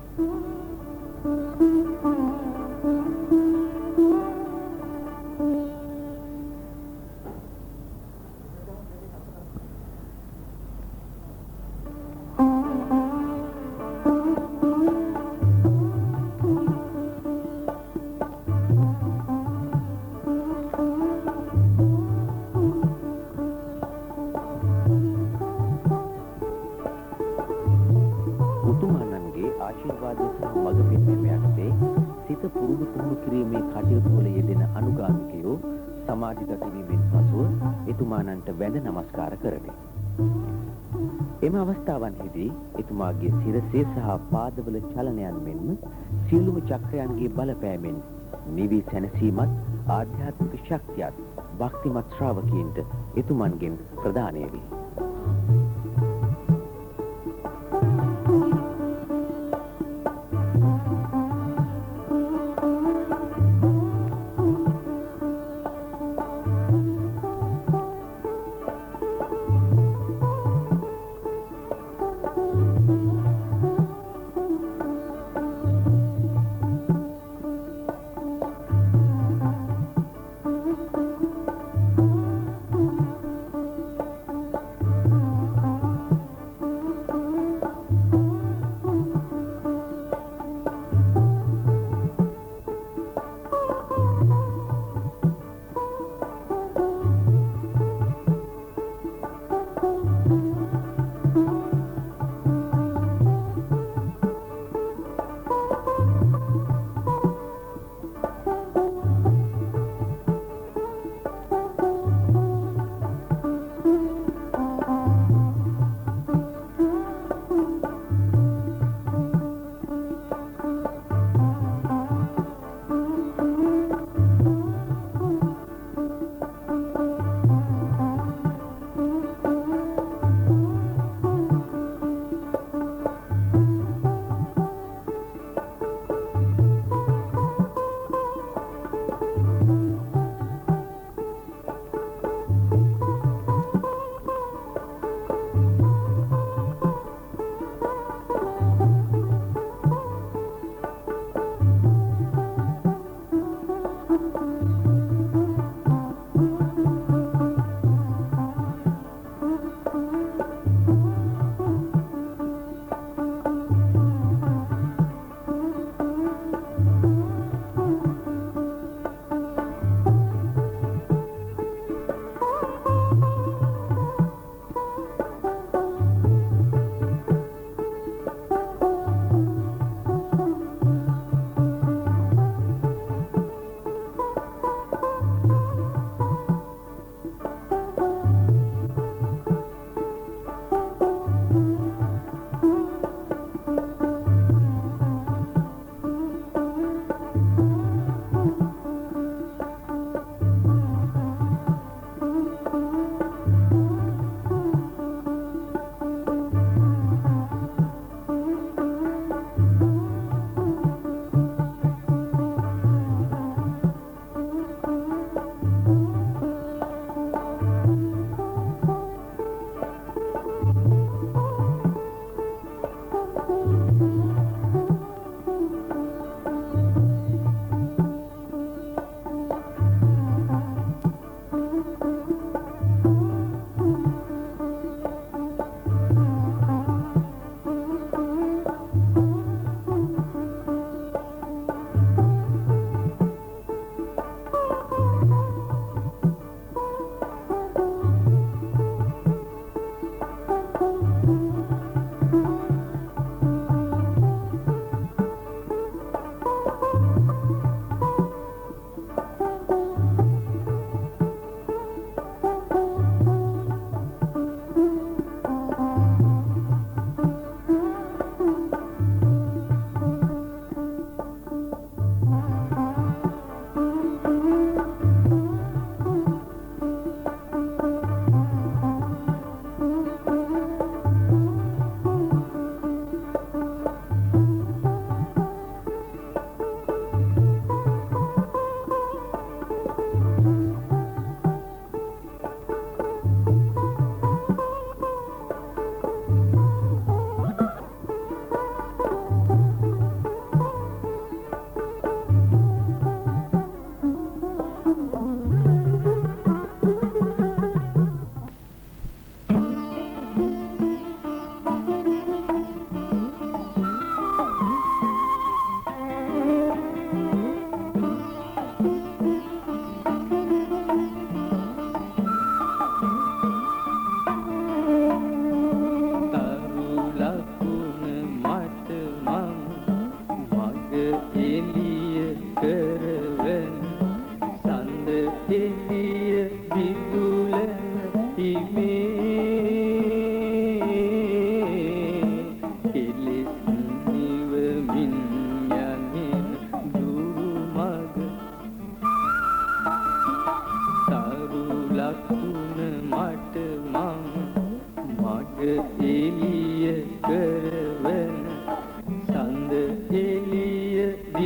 උතුමාණන්ගේ ආශිර්වාද සහ මඟ පෙන්වීම යටතේ සිත පුරුදු පුහුණු කිරීමේ කටයුතු වල යෙදෙන අනුගාමිකයෝ සමාජගත වීමෙන් පසුව එතුමාණන්ට වැඳ නමස්කාර කරති. එම අවස්ථාවන්හිදී එතුමාගේ සිරසේ සහ පාදවල චලනයන් මෙන්ම සියලුම චක්‍රයන්ගේ බලපෑමෙන් නිවි සැනසීමත් ආධ්‍යාත්මික ශක්තියත් භක්තිමත් ශ්‍රාවකීන්ට එතුමන්ගෙන් ප්‍රදානය වේ.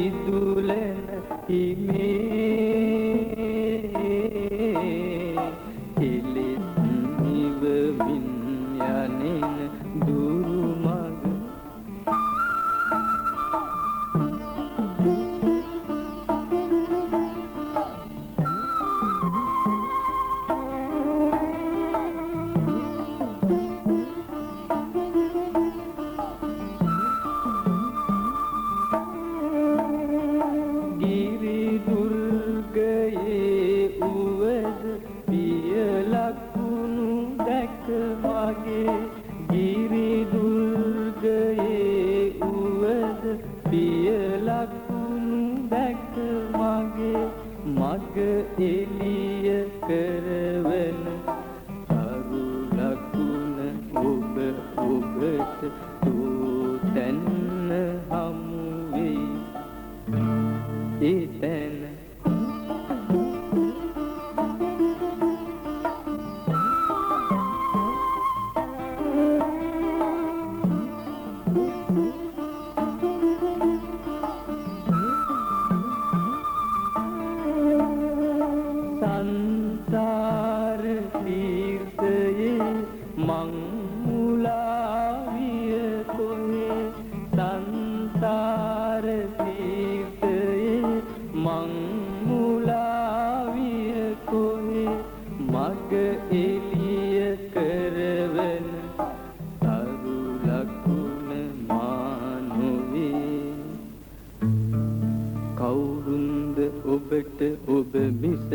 විදුලන හිමේ හිලිත් නිවමින් යනින දුරු මඟ මග එළිය කරවන අරු ලකුණ ඔබ ඔබට තෝතැන්න හමු වෙයි එතැන සංසාර තීර්ථයේ මං මුලාවිය කොහේ සංසාර තීර්ථයේ මං මුලාවිය කොහේ මග එළිය කරවන අරු ලකුණ මා නොවේ කවුරුන්ද ඔබට ඔබ මිස